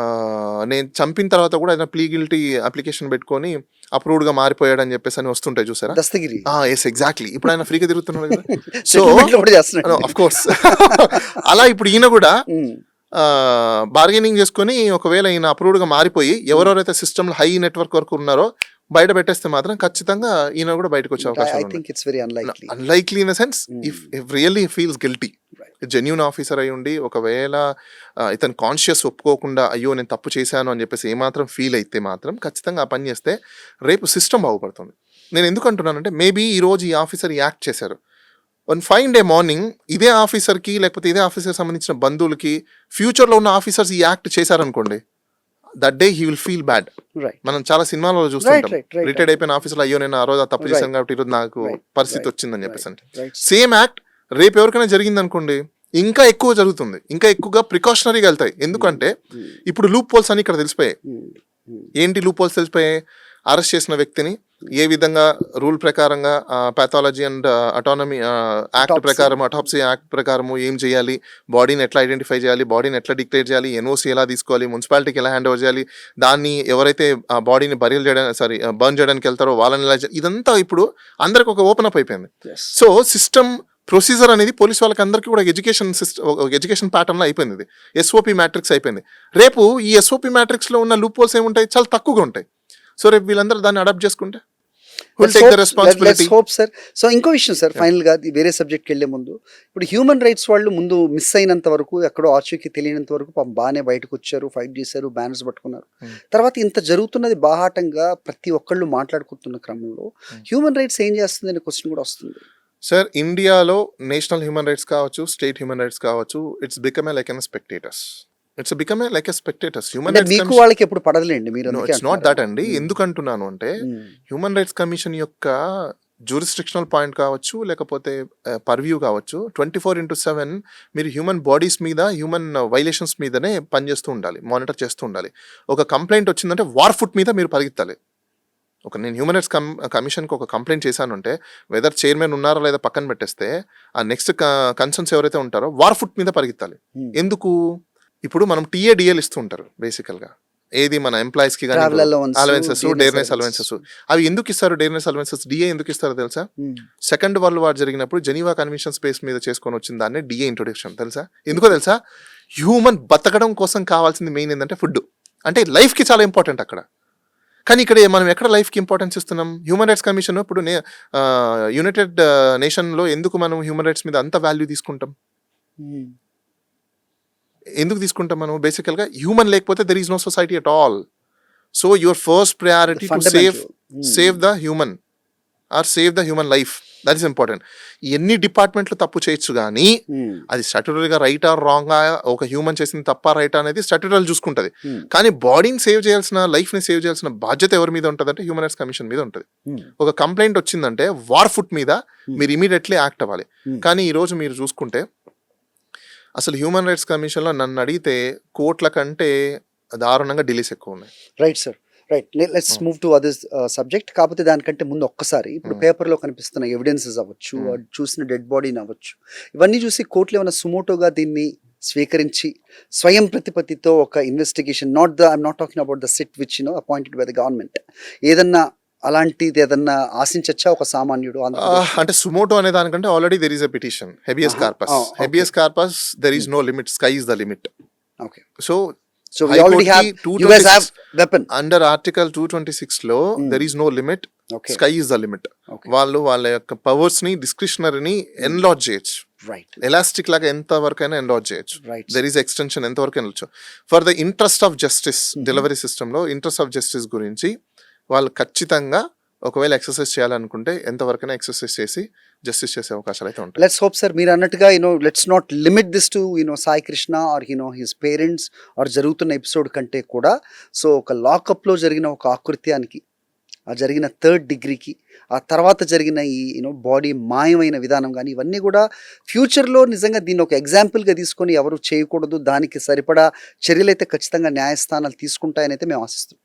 నేను చంపిన తర్వాత కూడా ఆయన ప్లీ గిల్టీ అప్లికేషన్ పెట్టుకొని అప్రూవ్డ్ గా మారిపోయాడని చెప్పేసి అని వస్తుంటాయి చూసారా? Yes exactly. ఇప్పుడు ఆయన ఫ్రీగా తిరుగుతున్నాడు కదా. సో ఆఫ్ కోర్స్ అలా ఇప్పుడు ఈయన కూడా బార్గెనింగ్ చేసుకొని ఒకవేళ ఈయన అప్రూవ్డ్ గా మారిపోయి ఎవరెవరైతే సిస్టమ్ హై నెట్వర్క్ వరకు ఉన్నారో బయట పెట్టేస్తే మాత్రం ఖచ్చితంగా ఈయన కూడా బయటకు వచ్చే అవకాశం. Unlikely in the sense if really feels guilty, genuine officer అయి ఉండి ఒకవేళ ఇతను కాన్షియస్ ఒప్పుకోకుండా అయ్యో నేను తప్పు చేశాను అని చెప్పేసి ఏమాత్రం ఫీల్ అయితే మాత్రం ఖచ్చితంగా ఆ పని చేస్తే రేపు సిస్టమ్ బాగుపడుతుంది. నేను ఎందుకు అంటున్నానంటే, మేబీ ఈ రోజు ఈ ఆఫీసర్ యాక్ట్ చేశారు, వన్ ఫైన్ డే మార్నింగ్ ఇదే ఆఫీసర్కి లేకపోతే ఇదే ఆఫీసర్ సంబంధించిన బంధువులకి ఫ్యూచర్లో ఉన్న ఆఫీసర్స్ ఈ యాక్ట్ చేశారనుకోండి, that day he will feel bad. మనం చాలా సినిమాలలో చూస్తుంటాం, రిటైర్డ్ అయిపోయిన ఆఫీసర్లు అయ్యో నేను ఆ రోజు తప్పు చేశాను కాబట్టి ఈరోజు నాకు పరిస్థితి వచ్చిందని చెప్పేసి. సేమ్ యాక్ట్ రేపు ఎవరికైనా జరిగింది అనుకోండి, ఇంకా ఎక్కువ జరుగుతుంది, ఇంకా ఎక్కువగా ప్రికాషనరీగా వెళ్తాయి. ఎందుకంటే ఇప్పుడు లూప్ హోల్స్ అని ఇక్కడ తెలిసిపోయాయి. ఏంటి లూప్ హోల్స్ తెలిసిపోయాయి? అరెస్ట్ చేసిన వ్యక్తిని ఏ విధంగా రూల్ ప్రకారంగా పాథాలజీ అండ్ అటానమీ యాక్ట్ ప్రకారం, అటాప్సీ యాక్ట్ ప్రకారము ఏం చేయాలి, బాడీని ఎట్లా ఐడెంటిఫై చేయాలి, బాడీని ఎట్లా డిక్లేర్ చేయాలి, ఎన్ఓసి ఎలా తీసుకోవాలి, మున్సిపాలిటీకి ఎలా హ్యాండ్ ఓవర్ చేయాలి, దాన్ని ఎవరైతే ఆ బాడీని బర్న్ చేయడానికి వెళ్తారో వాళ్ళని ఎలా, ఇదంతా ఇప్పుడు అందరికి ఒక ఓపెన్ అప్ అయిపోయింది. సో సిస్టమ్ ప్రొసీజర్ అనేది పోలీస్ వాళ్ళకి అందరికీ కూడా ఎడ్యుకేషన్ ప్యాటర్న్లో అయిపోయింది. ఇది ఎస్ఓపి మ్యాట్రిక్స్ అయిపోయింది. రేపు ఈ ఎస్ఓపి మ్యాట్రిక్స్లో ఉన్న లూప్ హోల్స్ ఏముంటాయి? చాలా తక్కువగా ఉంటాయి. సో రేపు వీళ్ళందరూ దాన్ని అడాప్ట్ చేసుకుంటే సో ఇంకో విషయం సార్, ఫైనల్ గా వేరే సబ్జెక్ట్కి వెళ్లే ముందు, ఇప్పుడు హ్యూమన్ రైట్స్ వాళ్ళు ముందు మిస్ అయినంత వరకు, ఎక్కడో ఆచూకీ తెలియనంత వరకు బాగానే బయటకు వచ్చారు, ఫైట్ చేశారు, బ్యానర్స్ పట్టుకున్నారు. తర్వాత ఇంత జరుగుతున్నది బాహాటంగా ప్రతి ఒక్కళ్ళు మాట్లాడుకుంటున్న క్రమంలో హ్యూమన్ రైట్స్ ఏం చేస్తుంది అనే క్వశ్చన్ కూడా వస్తుంది. సార్, ఇండియాలో నేషనల్ హ్యూమన్ రైట్స్ కావచ్చు, స్టేట్ హ్యూమన్ రైట్స్ కావచ్చు, it's become like an spectators. It's become like a spectators. Human rights వాళ్ళకి ఎప్పుడు పడదులేండి మీరు. ఇట్స్ నాట్ దట్ అండి. ఎందుకంటున్నాను అంటే, హ్యూమన్ రైట్స్ కమిషన్ యొక్క జ్యూరిస్డిక్షనల్ పాయింట్ కావచ్చు, లేకపోతే పర్వ్యూ కావచ్చు, 24/7 మీరు హ్యూమన్ బాడీస్ మీద, హ్యూమన్ వైలేషన్స్ మీదనే పనిచేస్తూ ఉండాలి, మానిటర్ చేస్తూ ఉండాలి. ఒక కంప్లైంట్ వచ్చిందంటే వార్ ఫుట్ మీద మీరు పరిగెత్తాలి. నేను హ్యూమన్ రైట్స్ కమిషన్కి ఒక కంప్లైంట్ చేశాను అంటే, వెదర్ చైర్మన్ ఉన్నారా లేదా పక్కన పెట్టేస్తే, ఆ నెక్స్ట్ కన్సర్న్స్ ఎవరైతే ఉంటారో వార్ ఫుట్ మీద పరిగెత్తాలి. ఎందుకు? ఇప్పుడు మనం టీఏడిఎల్ ఇస్తూ ఉంటారు బేసికల్గా, ఏది మన ఎంప్లాయీస్కి కానీ అలవెన్సెస్, డేర్నెస్ అలవెన్సెస్. అవి ఎందుకు ఇస్తారు? డేర్నెస్ అలవెన్సెస్ డిఏ ఎందుకు ఇస్తారో తెలుసా? సెకండ్ వరల్డ్ వార్ జరిగినప్పుడు జెనీవా కన్వెన్షన్ స్పేస్ మీద చేసుకొని వచ్చిన దాన్ని డిఏ ఇంట్రొడక్షన్. తెలుసా? ఎందుకో తెలుసా? హ్యూమన్ బతకడం కోసం కావాల్సింది మెయిన్ ఏంటంటే ఫుడ్. అంటే లైఫ్కి చాలా ఇంపార్టెంట్ అక్కడ. కానీ ఇక్కడ మనం ఎక్కడ లైఫ్కి ఇంపార్టెన్స్ ఇస్తున్నాం? హ్యూమన్ రైట్స్ కమిషన్ ఇప్పుడు యునైటెడ్ నేషన్లో ఎందుకు మనం హ్యూమన్ రైట్స్ మీద అంత వాల్యూ తీసుకుంటాం? ఎందుకు తీసుకుంటాం మనం? బేసికల్గా హ్యూమన్ లేకపోతే there is no society at all. So your first priority to save the human or save the human life. That is important. ఎన్ని డిపార్ట్మెంట్లు తప్పు చేయొచ్చు కానీ అది స్టాట్యుటరీగా రైట్ ఆర్ రాంగ్, ఒక హ్యూమన్ చేసిన తప్ప రైట్ అనేది స్టాట్యుటరీ చూసుకుంటుంది. కానీ బాడీని సేవ్ చేయాల్సిన, లైఫ్ని సేవ్ చేయాల్సిన బాధ్యత ఎవరి మీద ఉంటుంది అంటే హ్యూమన్ రైట్స్ కమిషన్ మీద ఉంటుంది. ఒక కంప్లైంట్ వచ్చిందంటే వార్ ఫుట్ మీద మీరు ఇమీడియట్లీ యాక్ట్ అవ్వాలి. కానీ ఈరోజు మీరు చూసుకుంటే అసలు హ్యూమన్ రైట్స్ కమిషన్లో నన్ను అడిగితే కోట్ల కంటే దారుణంగా డిలీస్ ఎక్కువ ఉన్నాయి. Right sir, right. Let's move to other subject. కాకపోతే దానికంటే ముందు ఒక్కసారి ఇప్పుడు పేపర్లో కనిపిస్తున్న ఎవిడెన్సెస్ అవ్వచ్చు, చూసిన డెడ్ బాడీని అవ్వచ్చు, ఇవన్నీ చూసి కోర్టులు ఏమైనా సుమోటోగా దీన్ని స్వీకరించి స్వయం ప్రతిపత్తితో ఒక investigation, I'm not talking about the SIT which appointed by the government, ఏదన్నా అలాంటిది ఏదన్నా ఆశించచ్చా ఒక సామాన్యుడు? అంటే సుమోటో అనే దానికంటే already there is a petition, habeas corpus. Habeas corpus, there is no limit, sky is the limit. Okay, so so we already have, you guys have weapon under article 226 లో there is no limit, okay, sky is the limit. okay, వాళ్ళు వాళ్ళ యొక్క powers ని డిస్క్రిషనరీని enlarge చేయొచ్చు, right, elastic లాగా ఎంత వరకైనా ఎన్లార్జ్ చేయొచ్చు. right, దెర్ ఈస్ ఎక్స్టెన్షన్ ఎంత వరకు వెళ్ళొచ్చు. For the interest of justice, delivery system లో ఇంట్రెస్ట్ ఆఫ్ జస్టిస్ గురించి వాళ్ళు ఖచ్చితంగా ఒకవేళ ఎక్సర్సైజ్ చేయాలనుకుంటే ఎంతవరకైనా ఎక్సర్సైజ్ చేసి జస్టిస్ చేసే అవకాశాలు అయితే ఉంటాయి. లెట్స్ హోప్ సార్, మీరు అన్నట్టుగా let's not limit this to Sai Krishna or his parents or జరుగుతున్న ఎపిసోడ్ కంటే కూడా, సో ఒక లాకప్లో జరిగిన ఒక ఆకృత్యానికి, ఆ జరిగిన 3rd డిగ్రీకి, ఆ తర్వాత జరిగిన ఈ బాడీ మాయమైన విధానం కానీ, ఇవన్నీ కూడా ఫ్యూచర్లో నిజంగా దీన్ని ఒక ఎగ్జాంపుల్గా తీసుకొని ఎవరు చేయకూడదు, దానికి సరిపడా చర్యలు అయితే ఖచ్చితంగా న్యాయస్థానాలు తీసుకుంటాయని అయితే మేము ఆశిస్తున్నాం.